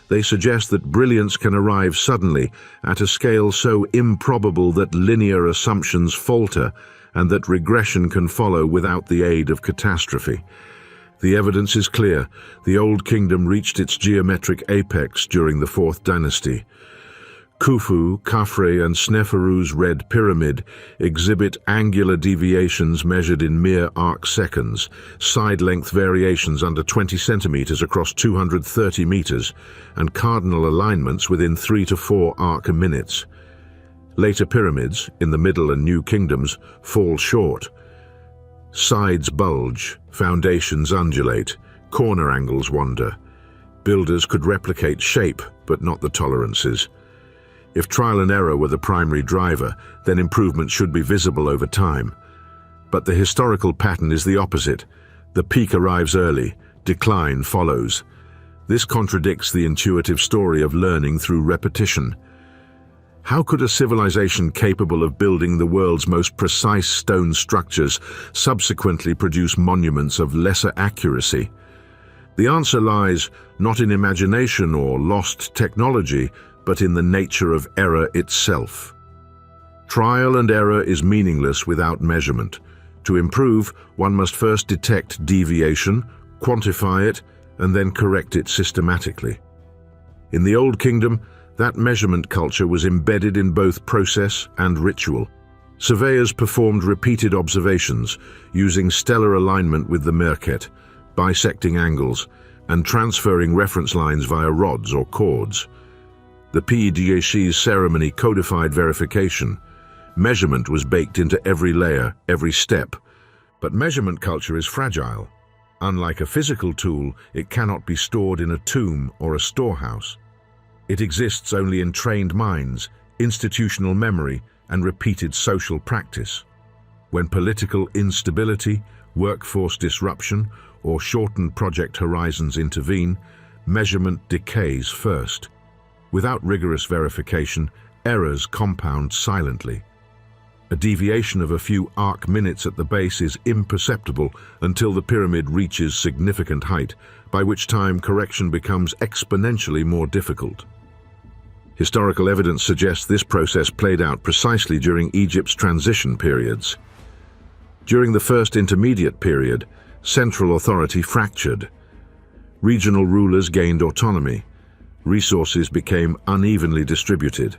Speaker 2: They suggest that brilliance can arrive suddenly at a scale so improbable that linear assumptions falter and that regression can follow without the aid of catastrophe. The evidence is clear. The Old Kingdom reached its geometric apex during the Fourth Dynasty. Khufu, Khafre, and Sneferu's Red Pyramid exhibit angular deviations measured in mere arc-seconds, side-length variations under 20 centimeters across 230 meters, and cardinal alignments within 3 to 4 arc-minutes. Later pyramids, in the Middle and New Kingdoms, fall short. Sides bulge, foundations undulate, corner angles wander. Builders could replicate shape, but not the tolerances. If trial and error were the primary driver, then improvement should be visible over time. But the historical pattern is the opposite. The peak arrives early, decline follows. This contradicts the intuitive story of learning through repetition. How could a civilization capable of building the world's most precise stone structures subsequently produce monuments of lesser accuracy? The answer lies not in imagination or lost technology, but in the nature of error itself. Trial and error is meaningless without measurement. To improve, one must first detect deviation, quantify it, and then correct it systematically. In the Old Kingdom, that measurement culture was embedded in both process and ritual. Surveyors performed repeated observations, using stellar alignment with the Merket, bisecting angles, and transferring reference lines via rods or cords. The PDAC's ceremony codified verification. Measurement was baked into every layer, every step. But measurement culture is fragile. Unlike a physical tool, it cannot be stored in a tomb or a storehouse. It exists only in trained minds, institutional memory, and repeated social practice. When political instability, workforce disruption, or shortened project horizons intervene, measurement decays first. Without rigorous verification, errors compound silently. A deviation of a few arc-minutes at the base is imperceptible until the pyramid reaches significant height, by which time correction becomes exponentially more difficult. Historical evidence suggests this process played out precisely during Egypt's transition periods. During the First Intermediate Period, central authority fractured. Regional rulers gained autonomy. Resources became unevenly distributed.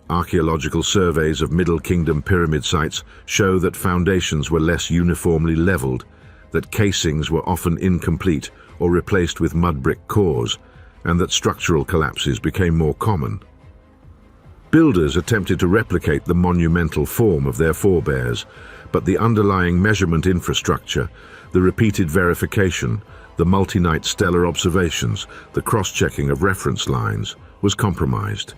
Speaker 2: Archaeological surveys of Middle Kingdom pyramid sites show that foundations were less uniformly leveled, that casings were often incomplete or replaced with mud brick cores, and that structural collapses became more common. Builders attempted to replicate the monumental form of their forebears, but the underlying measurement infrastructure, the repeated verification, the multi-night stellar observations, the cross-checking of reference lines, was compromised.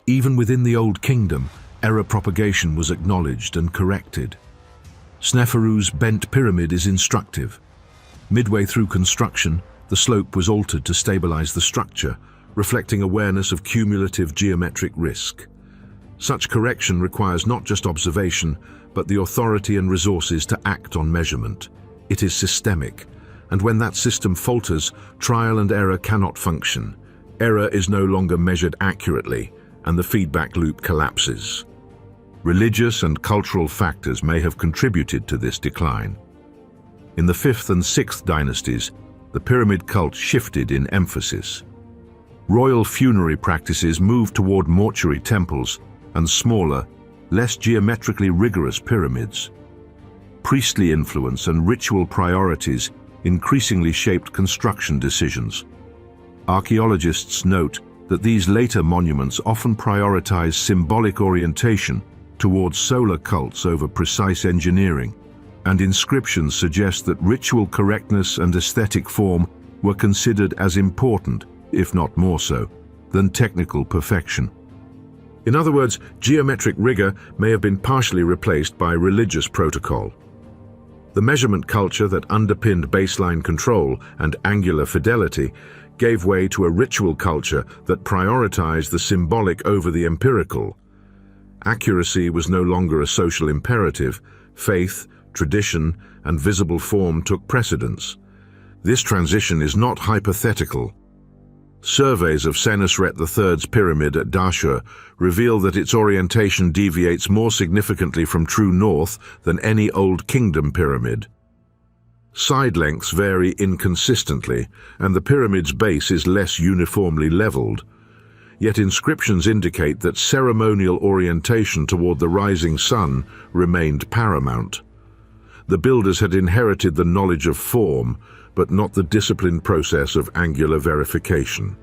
Speaker 2: Even within the Old Kingdom, error propagation was acknowledged and corrected. Sneferu's bent pyramid is instructive. Midway through construction, The slope was altered to stabilize the structure, reflecting awareness of cumulative geometric risk. Such correction requires not just observation, but the authority and resources to act on measurement. It is systemic, and when that system falters, trial and error cannot function. Error is no longer measured accurately, and the feedback loop collapses. Religious and cultural factors may have contributed to this decline. In the 5th and 6th dynasties, the pyramid cult shifted in emphasis. Royal funerary practices moved toward mortuary temples and smaller, less geometrically rigorous pyramids. Priestly influence and ritual priorities increasingly shaped construction decisions. Archaeologists note that these later monuments often prioritize symbolic orientation towards solar cults over precise engineering, and inscriptions suggest that ritual correctness and aesthetic form were considered as important, if not more so, than technical perfection. In other words, geometric rigor may have been partially replaced by religious protocol. The measurement culture that underpinned baseline control and angular fidelity gave way to a ritual culture that prioritized the symbolic over the empirical. Accuracy was no longer a social imperative. Faith, tradition, and visible form took precedence. This transition is not hypothetical. Surveys of Senusret III's pyramid at Dashur reveal that its orientation deviates more significantly from true north than any Old Kingdom pyramid. Side lengths vary inconsistently, and the pyramid's base is less uniformly leveled. Yet inscriptions indicate that ceremonial orientation toward the rising sun remained paramount. The builders had inherited the knowledge of form, but not the disciplined process of angular verification.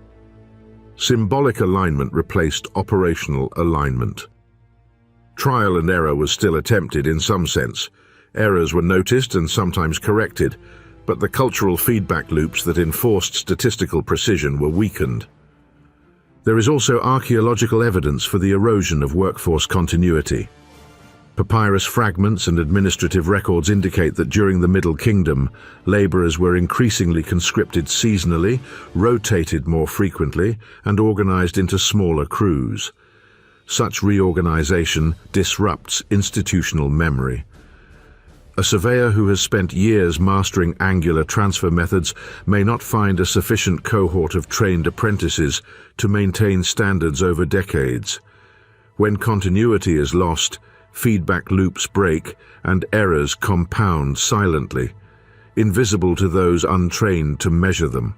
Speaker 2: Symbolic alignment replaced operational alignment. Trial and error was still attempted in some sense. Errors were noticed and sometimes corrected, but the cultural feedback loops that enforced statistical precision were weakened. There is also archaeological evidence for the erosion of workforce continuity. Papyrus fragments and administrative records indicate that during the Middle Kingdom, laborers were increasingly conscripted seasonally, rotated more frequently, and organized into smaller crews. Such reorganization disrupts institutional memory. A surveyor who has spent years mastering angular transfer methods may not find a sufficient cohort of trained apprentices to maintain standards over decades. When continuity is lost, feedback loops break and errors compound silently, invisible to those untrained to measure them.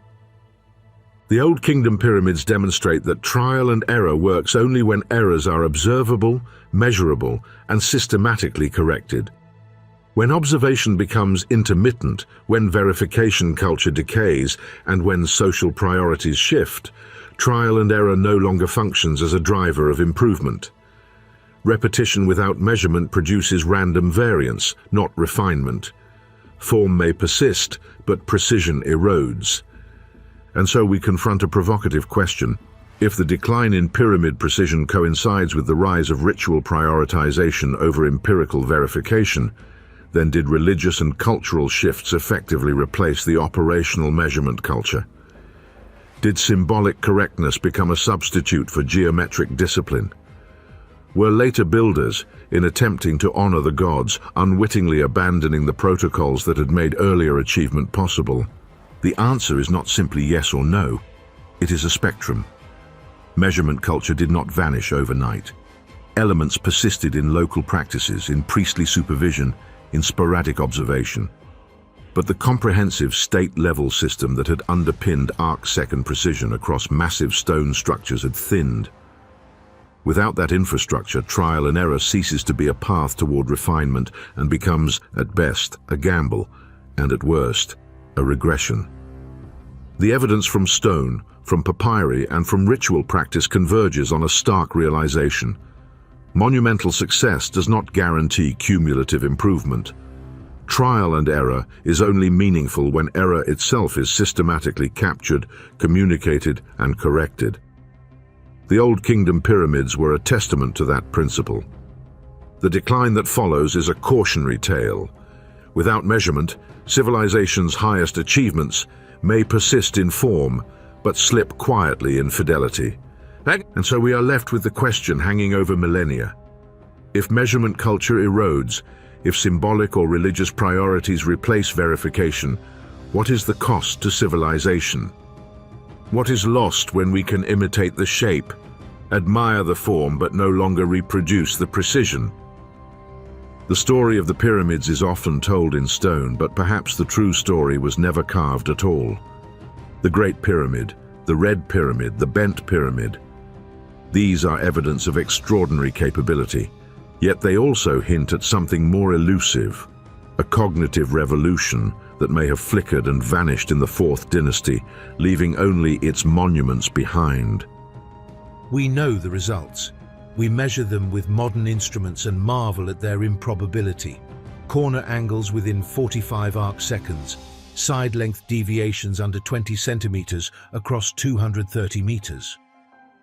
Speaker 2: The Old Kingdom pyramids demonstrate that trial and error works only when errors are observable, measurable, and systematically corrected. When observation becomes intermittent, when verification culture decays, and when social priorities shift, trial and error no longer functions as a driver of improvement. Repetition without measurement produces random variance, not refinement. Form may persist, but precision erodes. And so we confront a provocative question. If the decline in pyramid precision coincides with the rise of ritual prioritization over empirical verification, then did religious and cultural shifts effectively replace the operational measurement culture? Did symbolic correctness become a substitute for geometric discipline? Were later builders, in attempting to honor the gods, unwittingly abandoning the protocols that had made earlier achievement possible? The answer is not simply yes or no. It is a spectrum. Measurement culture did not vanish overnight. Elements persisted in local practices, in priestly supervision, in sporadic observation. But the comprehensive state-level system that had underpinned arc-second precision across massive stone structures had thinned. Without that infrastructure, trial and error ceases to be a path toward refinement and becomes, at best, a gamble, and at worst, a regression. The evidence from stone, from papyri, and from ritual practice converges on a stark realization. Monumental success does not guarantee cumulative improvement. Trial and error is only meaningful when error itself is systematically captured, communicated, and corrected. The Old Kingdom pyramids were a testament to that principle. The decline that follows is a cautionary tale. Without measurement, civilization's highest achievements may persist in form, but slip quietly in fidelity. And so we are left with the question hanging over millennia. If measurement culture erodes, if symbolic or religious priorities replace verification, what is the cost to civilization? What is lost when we can imitate the shape, admire the form but no longer reproduce the precision? The story of the pyramids is often told in stone, but perhaps the true story was never carved at all. The Great Pyramid, the Red Pyramid, the Bent Pyramid. These are evidence of extraordinary capability, yet they also hint at something more elusive, a cognitive revolution that may have flickered and vanished in the Fourth Dynasty, leaving only its monuments behind.
Speaker 6: We know the results. We measure them with modern instruments and marvel at their improbability. Corner angles within 45 arc seconds, side length deviations under 20 centimeters across 230 meters.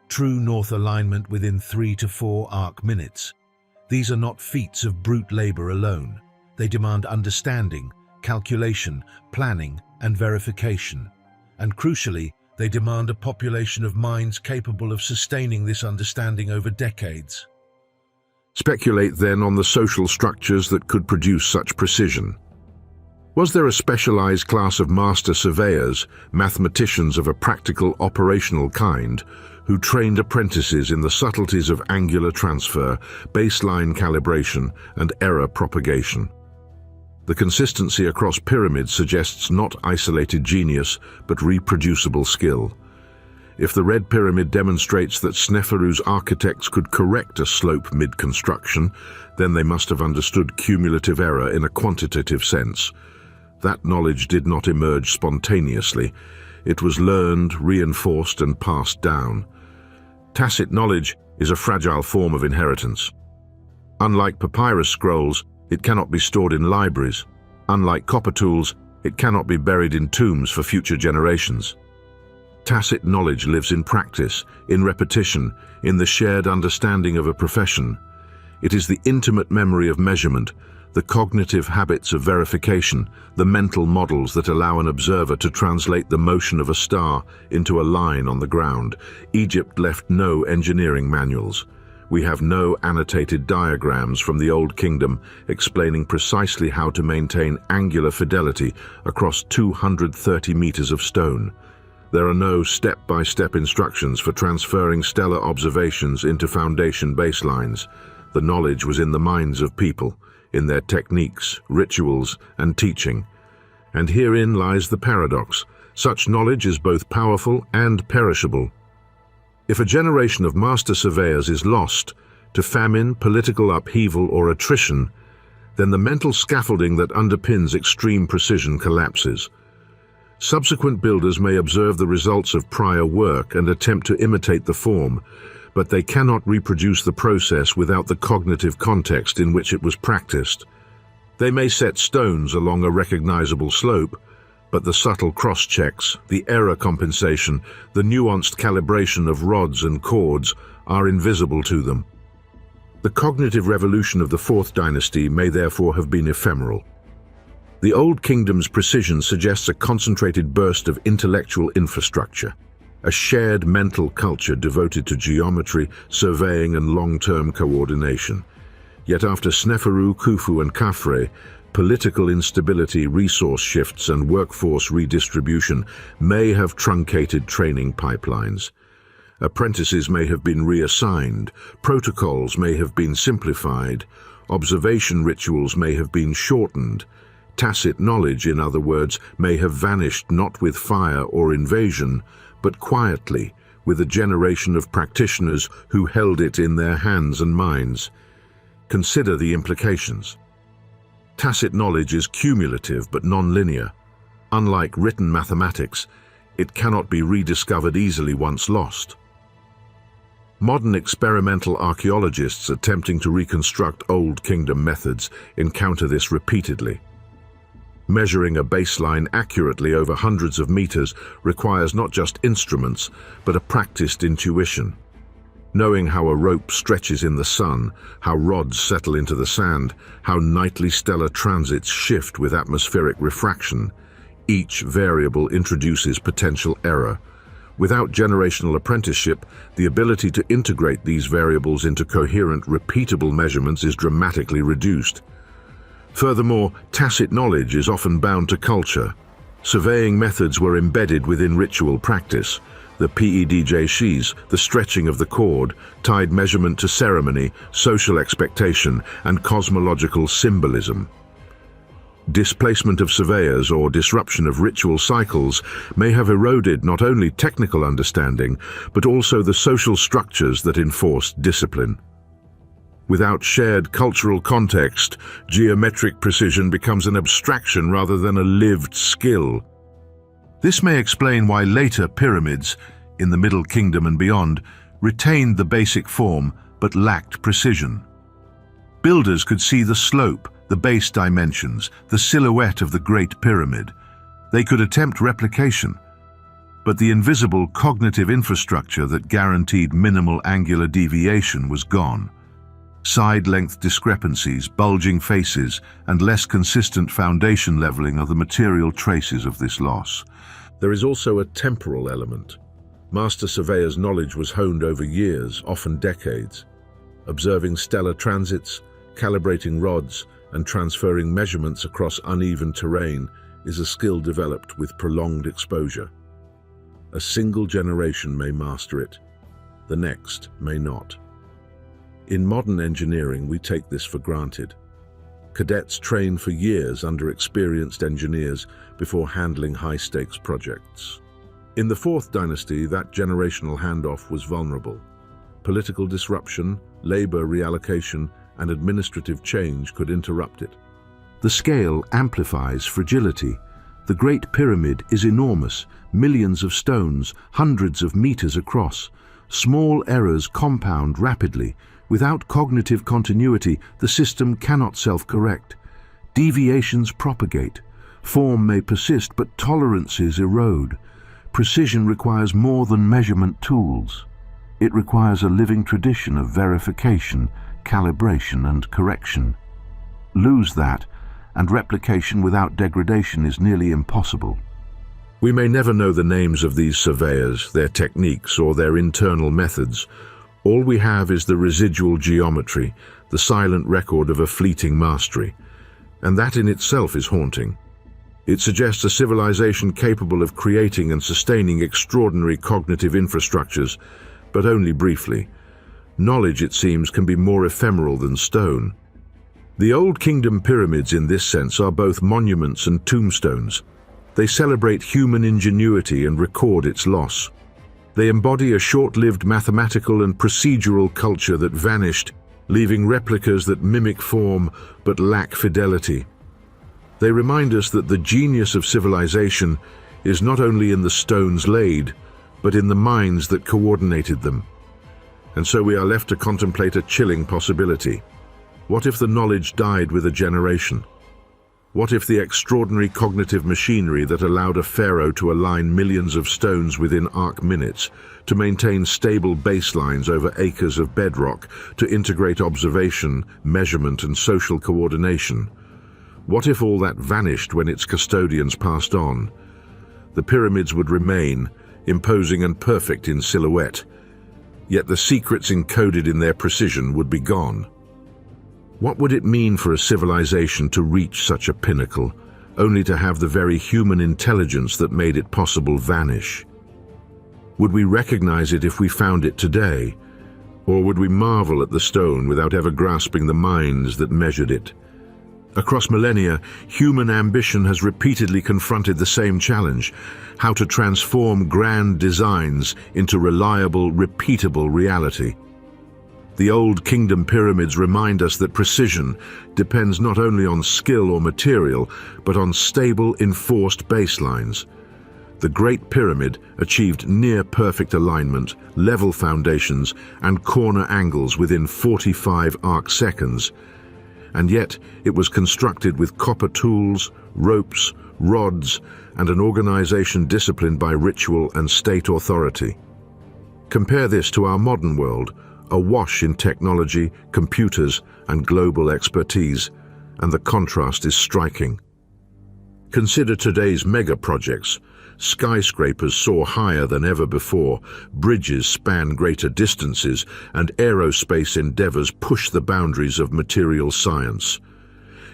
Speaker 6: True north alignment within 3 to 4 arc minutes. These are not feats of brute labor alone. They demand understanding, calculation, planning, and verification. And crucially, they demand a population of minds capable of sustaining this understanding over decades.
Speaker 2: Speculate then on the social structures that could produce such precision. Was there a specialized class of master surveyors, mathematicians of a practical, operational kind, who trained apprentices in the subtleties of angular transfer, baseline calibration, and error propagation? The consistency across pyramids suggests not isolated genius, but reproducible skill. If the Red Pyramid demonstrates that Sneferu's architects could correct a slope mid-construction, then they must have understood cumulative error in a quantitative sense. That knowledge did not emerge spontaneously. It was learned, reinforced, and passed down. Tacit knowledge is a fragile form of inheritance. Unlike papyrus scrolls, it cannot be stored in libraries. Unlike copper tools, it cannot be buried in tombs for future generations. Tacit knowledge lives in practice, in repetition, in the shared understanding of a profession. It is the intimate memory of measurement, the cognitive habits of verification, the mental models that allow an observer to translate the motion of a star into a line on the ground. Egypt left no engineering manuals. We have no annotated diagrams from the Old Kingdom explaining precisely how to maintain angular fidelity across 230 meters of stone. There are no step-by-step instructions for transferring stellar observations into foundation baselines. The knowledge was in the minds of people, in their techniques, rituals, and teaching. And herein lies the paradox. Such knowledge is both powerful and perishable. If a generation of master surveyors is lost to famine, political upheaval, or attrition, then the mental scaffolding that underpins extreme precision collapses. Subsequent builders may observe the results of prior work and attempt to imitate the form, but they cannot reproduce the process without the cognitive context in which it was practiced. They may set stones along a recognizable slope, but the subtle cross-checks, the error compensation, the nuanced calibration of rods and chords are invisible to them. The cognitive revolution of the Fourth Dynasty may therefore have been ephemeral. The Old Kingdom's precision suggests a concentrated burst of intellectual infrastructure, a shared mental culture devoted to geometry, surveying, and long-term coordination. Yet after Sneferu, Khufu, and Khafre, political instability, resource shifts, and workforce redistribution may have truncated training pipelines. Apprentices may have been reassigned, protocols may have been simplified, observation rituals may have been shortened. Tacit knowledge, in other words, may have vanished not with fire or invasion, but quietly, with a generation of practitioners who held it in their hands and minds. Consider the implications. Tacit knowledge is cumulative but non-linear. Unlike written mathematics, it cannot be rediscovered easily once lost. Modern experimental archaeologists attempting to reconstruct Old Kingdom methods encounter this repeatedly. Measuring a baseline accurately over hundreds of meters requires not just instruments, but a practiced intuition. Knowing how a rope stretches in the sun, how rods settle into the sand, how nightly stellar transits shift with atmospheric refraction, Each variable introduces potential error. Without generational apprenticeship, the ability to integrate these variables into coherent, repeatable measurements is dramatically reduced. Furthermore, tacit knowledge is often bound to culture. Surveying methods were embedded within ritual practice. The PEDJs, the stretching of the cord, tied measurement to ceremony, social expectation, and cosmological symbolism. Displacement of surveyors or disruption of ritual cycles may have eroded not only technical understanding, but also the social structures that enforced discipline. Without shared cultural context, geometric precision becomes an abstraction rather than a lived skill. This may explain why later pyramids, in the Middle Kingdom and beyond, retained the basic form but lacked precision. Builders could see the slope, the base dimensions, the silhouette of the Great Pyramid. They could attempt replication, but the invisible cognitive infrastructure that guaranteed minimal angular deviation was gone. Side-length discrepancies, bulging faces, and less consistent foundation leveling are the material traces of this loss.
Speaker 1: There is also a temporal element. Master surveyors' knowledge was honed over years, often decades. Observing stellar transits, calibrating rods, and transferring measurements across uneven terrain is a skill developed with prolonged exposure. A single generation may master it, the next may not. In modern engineering, we take this for granted. Cadets train for years under experienced engineers before handling high-stakes projects. In the Fourth Dynasty, that generational handoff was vulnerable. Political disruption, labor reallocation, and administrative change could interrupt it.
Speaker 2: The scale amplifies fragility. The Great Pyramid is enormous, millions of stones, hundreds of meters across. Small errors compound rapidly. Without cognitive continuity, the system cannot self-correct. Deviations propagate. Form may persist, but tolerances erode. Precision requires more than measurement tools. It requires a living tradition of verification, calibration, and correction. Lose that, and replication without degradation is nearly impossible.
Speaker 1: We may never know the names of these surveyors, their techniques, or their internal methods. All we have is the residual geometry, the silent record of a fleeting mastery. And that in itself is haunting. It suggests a civilization capable of creating and sustaining extraordinary cognitive infrastructures, but only briefly. Knowledge, it seems, can be more ephemeral than stone. The Old Kingdom pyramids in this sense are both monuments and tombstones. They celebrate human ingenuity and record its loss. They embody a short-lived mathematical and procedural culture that vanished, leaving replicas that mimic form but lack fidelity. They remind us that the genius of civilization is not only in the stones laid, but in the minds that coordinated them. And so we are left to contemplate a chilling possibility. What if the knowledge died with a generation? What if the extraordinary cognitive machinery that allowed a pharaoh to align millions of stones within arc minutes, to maintain stable baselines over acres of bedrock, to integrate observation, measurement, and social coordination? What if all that vanished when its custodians passed on? The pyramids would remain, imposing and perfect in silhouette, yet the secrets encoded in their precision would be gone. What would it mean for a civilization to reach such a pinnacle, only to have the very human intelligence that made it possible vanish? Would we recognize it if we found it today, or would we marvel at the stone without ever grasping the minds that measured it? Across millennia, human ambition has repeatedly confronted the same challenge: how to transform grand designs into reliable, repeatable reality. The Old Kingdom pyramids remind us that precision depends not only on skill or material, but on stable, enforced baselines. The Great Pyramid achieved near-perfect alignment, level foundations, and corner angles within 45 arc seconds. And yet, it was constructed with copper tools, ropes, rods, and an organization disciplined by ritual and state authority. Compare this to our modern world, awash in technology, computers, and global expertise, and the contrast is striking.
Speaker 2: Consider today's mega projects. Skyscrapers soar higher than ever before, bridges span greater distances, and aerospace endeavors push the boundaries of material science.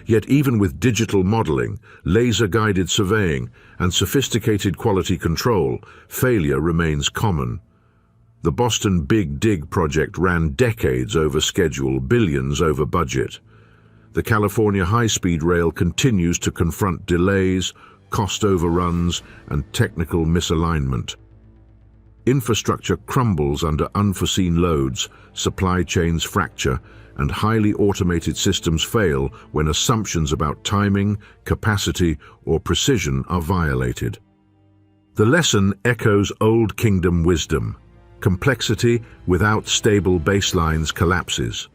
Speaker 2: Yet even with digital modeling, laser-guided surveying, and sophisticated quality control, failure remains common. The Boston Big Dig project ran decades over schedule, billions over budget. The California high-speed rail continues to confront delays, cost overruns, and technical misalignment. Infrastructure crumbles under unforeseen loads, supply chains fracture, and highly automated systems fail when assumptions about timing, capacity, or precision are violated. The lesson echoes Old Kingdom wisdom. Complexity without stable baselines collapses.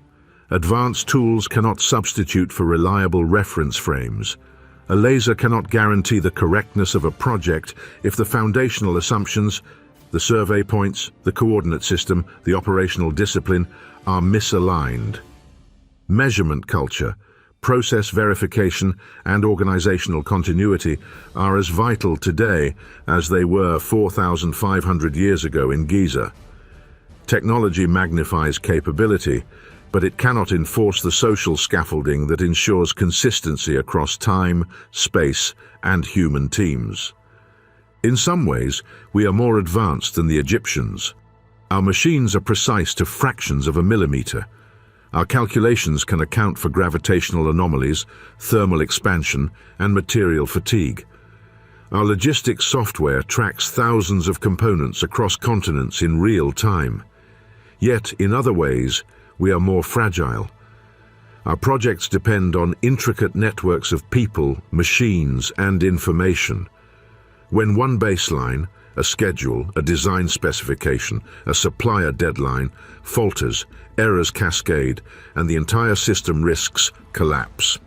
Speaker 2: Advanced tools cannot substitute for reliable reference frames. A laser cannot guarantee the correctness of a project if the foundational assumptions, the survey points, the coordinate system, the operational discipline, are misaligned. Measurement culture, process verification, and organizational continuity are as vital today as they were 4,500 years ago in Giza. Technology magnifies capability, but it cannot enforce the social scaffolding that ensures consistency across time, space, and human teams. In some ways, we are more advanced than the Egyptians. Our machines are precise to fractions of a millimeter. Our calculations can account for gravitational anomalies, thermal expansion, and material fatigue. Our logistics software tracks thousands of components across continents in real time. Yet, in other ways, we are more fragile. Our projects depend on intricate networks of people, machines, and information. When one baseline, a schedule, a design specification, a supplier deadline, falters, errors cascade, and the entire system risks collapse.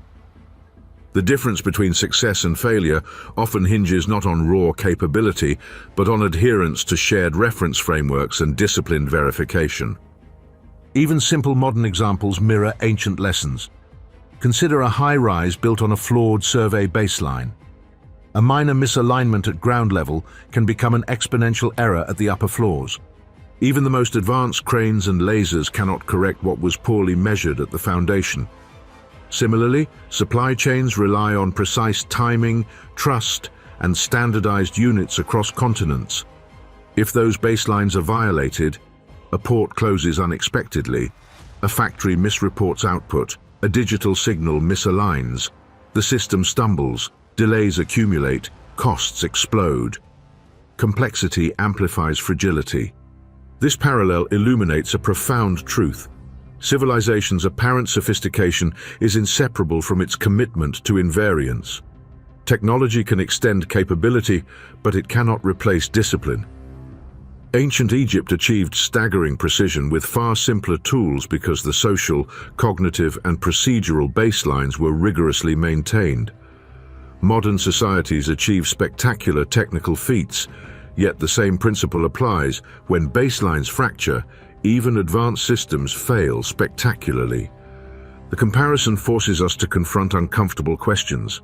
Speaker 2: The difference between success and failure often hinges not on raw capability, but on adherence to shared reference frameworks and disciplined verification. Even simple modern examples mirror ancient lessons. Consider a high-rise built on a flawed survey baseline. A minor misalignment at ground level can become an exponential error at the upper floors. Even the most advanced cranes and lasers cannot correct what was poorly measured at the foundation. Similarly, supply chains rely on precise timing, trust, and standardized units across continents. If those baselines are violated, a port closes unexpectedly, a factory misreports output, a digital signal misaligns, the system stumbles, delays accumulate, costs explode. Complexity amplifies fragility. This parallel illuminates a profound truth. Civilization's apparent sophistication is inseparable from its commitment to invariance. Technology can extend capability, but it cannot replace discipline. Ancient Egypt achieved staggering precision with far simpler tools because the social, cognitive, and procedural baselines were rigorously maintained. Modern societies achieve spectacular technical feats, yet the same principle applies. When baselines fracture, even advanced systems fail spectacularly. The comparison forces us to confront uncomfortable questions.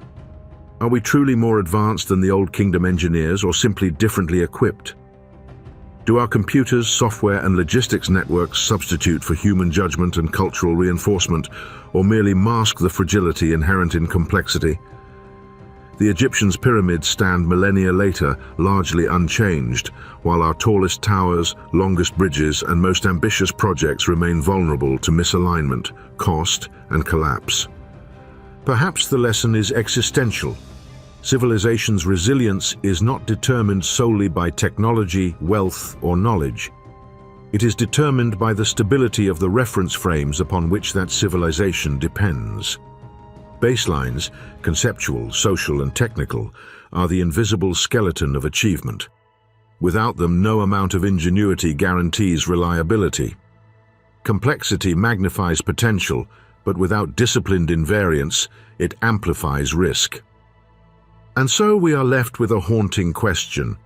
Speaker 2: Are we truly more advanced than the Old Kingdom engineers, or simply differently equipped? Do our computers, software, and logistics networks substitute for human judgment and cultural reinforcement, or merely mask the fragility inherent in complexity? The Egyptians' pyramids stand millennia later, largely unchanged, while our tallest towers, longest bridges, and most ambitious projects remain vulnerable to misalignment, cost, and collapse. Perhaps the lesson is existential. Civilization's resilience is not determined solely by technology, wealth, or knowledge. It is determined by the stability of the reference frames upon which that civilization depends. Baselines, conceptual, social, and technical, are the invisible skeleton of achievement. Without them, no amount of ingenuity guarantees reliability. Complexity magnifies potential, but without disciplined invariance, it amplifies risk. And so we are left with a haunting question.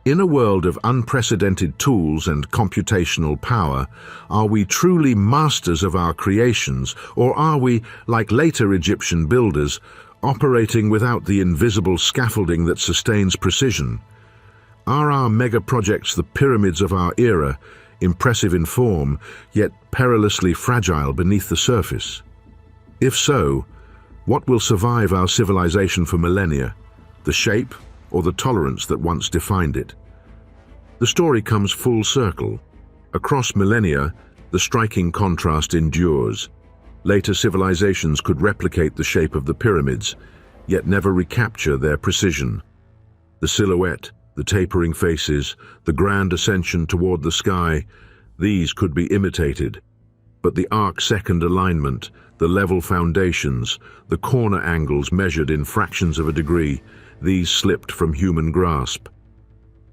Speaker 2: In a world of unprecedented tools and computational power, are we truly masters of our creations, or are we, like later Egyptian builders, operating without the invisible scaffolding that sustains precision? Are our mega-projects the pyramids of our era, impressive in form, yet perilously fragile beneath the surface? If so, what will survive our civilization for millennia? The shape or the tolerance that once defined it? The story comes full circle. Across millennia, the striking contrast endures. Later civilizations could replicate the shape of the pyramids, yet never recapture their precision. The silhouette, the tapering faces, the grand ascension toward the sky, these could be imitated. But the arc-second alignment, the level foundations, the corner angles measured in fractions of a degree, these slipped from human grasp.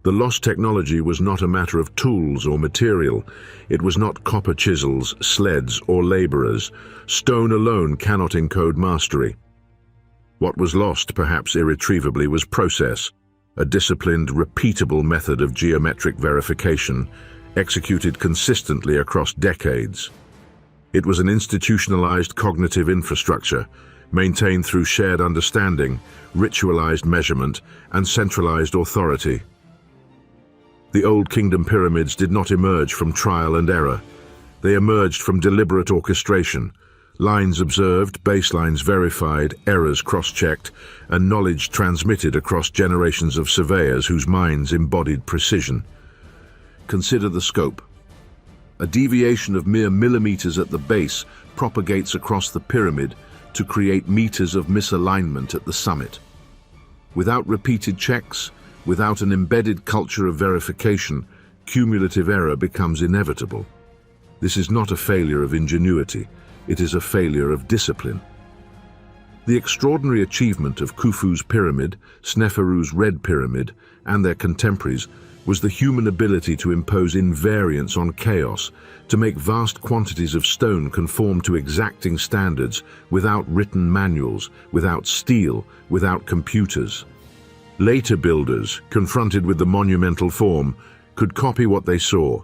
Speaker 2: The lost technology was not a matter of tools or material. It was not copper chisels, sleds, or laborers. Stone alone cannot encode mastery. What was lost, perhaps irretrievably, was process, a disciplined, repeatable method of geometric verification, executed consistently across decades. It was an institutionalized cognitive infrastructure, maintained through shared understanding, ritualized measurement, and centralized authority. The Old Kingdom pyramids did not emerge from trial and error. They emerged from deliberate orchestration, lines observed, baselines verified, errors cross-checked, and knowledge transmitted across generations of surveyors whose minds embodied precision. Consider the scope. A deviation of mere millimeters at the base propagates across the pyramid to create meters of misalignment at the summit. Without repeated checks, without an embedded culture of verification, cumulative error becomes inevitable. This is not a failure of ingenuity, it is a failure of discipline. The extraordinary achievement of Khufu's pyramid, Sneferu's Red Pyramid, and their contemporaries was the human ability to impose invariance on chaos, to make vast quantities of stone conform to exacting standards without written manuals, without steel, without computers. Later builders, confronted with the monumental form, could copy what they saw.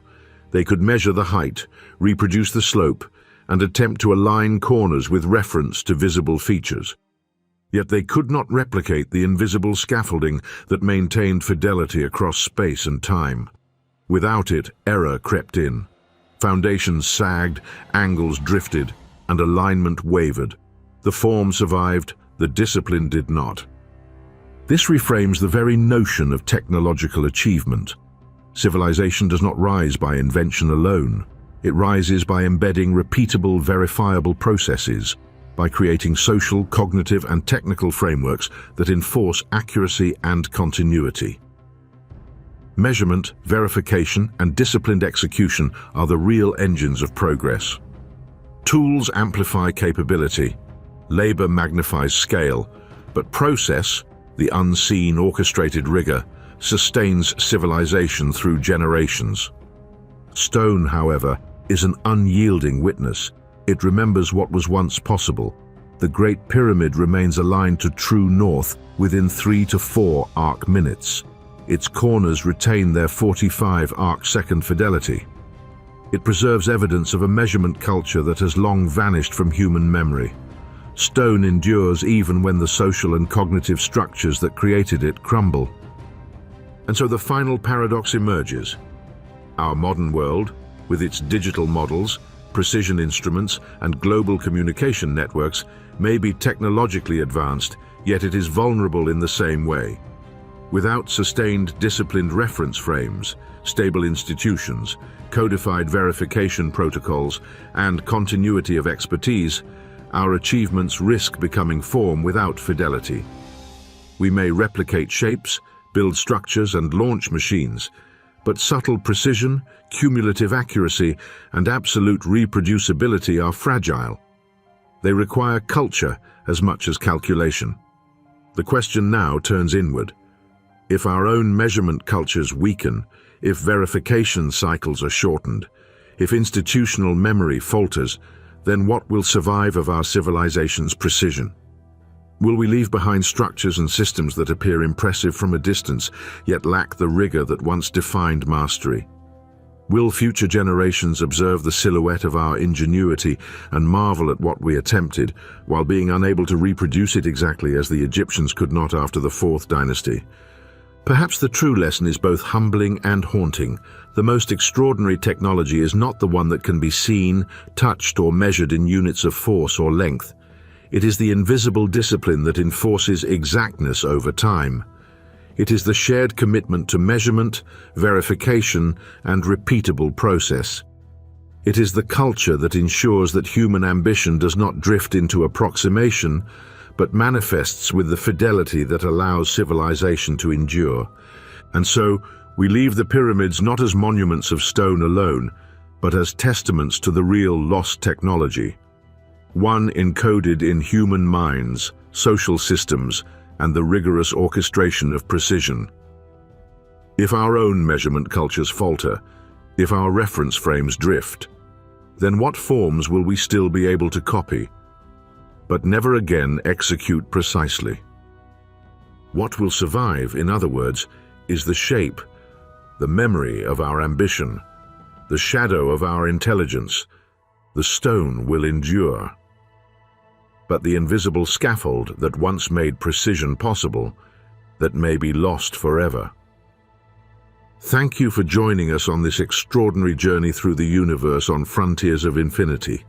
Speaker 2: They could measure the height, reproduce the slope, and attempt to align corners with reference to visible features. Yet they could not replicate the invisible scaffolding that maintained fidelity across space and time. Without it, error crept in. Foundations sagged, angles drifted, and alignment wavered. The form survived, the discipline did not. This reframes the very notion of technological achievement. Civilization does not rise by invention alone. It rises by embedding repeatable, verifiable processes, by creating social, cognitive, and technical frameworks that enforce accuracy and continuity. Measurement, verification, and disciplined execution are the real engines of progress. Tools amplify capability, labor magnifies scale, but process, the unseen orchestrated rigor, sustains civilization through generations. Stone, however, is an unyielding witness. It remembers what was once possible. The Great Pyramid remains aligned to true north within 3 to 4 arc minutes. Its corners retain their 45 arc-second fidelity. It preserves evidence of a measurement culture that has long vanished from human memory. Stone endures even when the social and cognitive structures that created it crumble. And so the final paradox emerges. Our modern world, with its digital models, precision instruments, and global communication networks, may be technologically advanced, yet it is vulnerable in the same way. Without sustained, disciplined reference frames, stable institutions, codified verification protocols, and continuity of expertise, our achievements risk becoming form without fidelity. We may replicate shapes, build structures, and launch machines, but subtle precision, cumulative accuracy, and absolute reproducibility are fragile. They require culture as much as calculation. The question now turns inward. If our own measurement cultures weaken, if verification cycles are shortened, if institutional memory falters, then what will survive of our civilization's precision? Will we leave behind structures and systems that appear impressive from a distance, yet lack the rigor that once defined mastery? Will future generations observe the silhouette of our ingenuity and marvel at what we attempted, while being unable to reproduce it exactly as the Egyptians could not after the 4th dynasty? Perhaps the true lesson is both humbling and haunting. The most extraordinary technology is not the one that can be seen, touched, or measured in units of force or length. It is the invisible discipline that enforces exactness over time. It is the shared commitment to measurement, verification, and repeatable process. It is the culture that ensures that human ambition does not drift into approximation, but manifests with the fidelity that allows civilization to endure. And so, we leave the pyramids not as monuments of stone alone, but as testaments to the real lost technology. One encoded in human minds, social systems, and the rigorous orchestration of precision. If our own measurement cultures falter, if our reference frames drift, then what forms will we still be able to copy, but never again execute precisely? What will survive, in other words, is the shape, the memory of our ambition, the shadow of our intelligence. The stone will endure. But the invisible scaffold that once made precision possible, that may be lost forever. Thank you for joining us on this extraordinary journey through the universe on Frontiers of Infinity.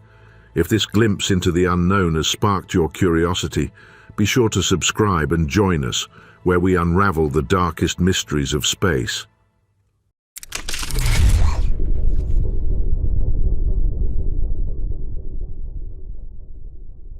Speaker 2: If this glimpse into the unknown has sparked your curiosity, be sure to subscribe and join us, where we unravel the darkest mysteries of space.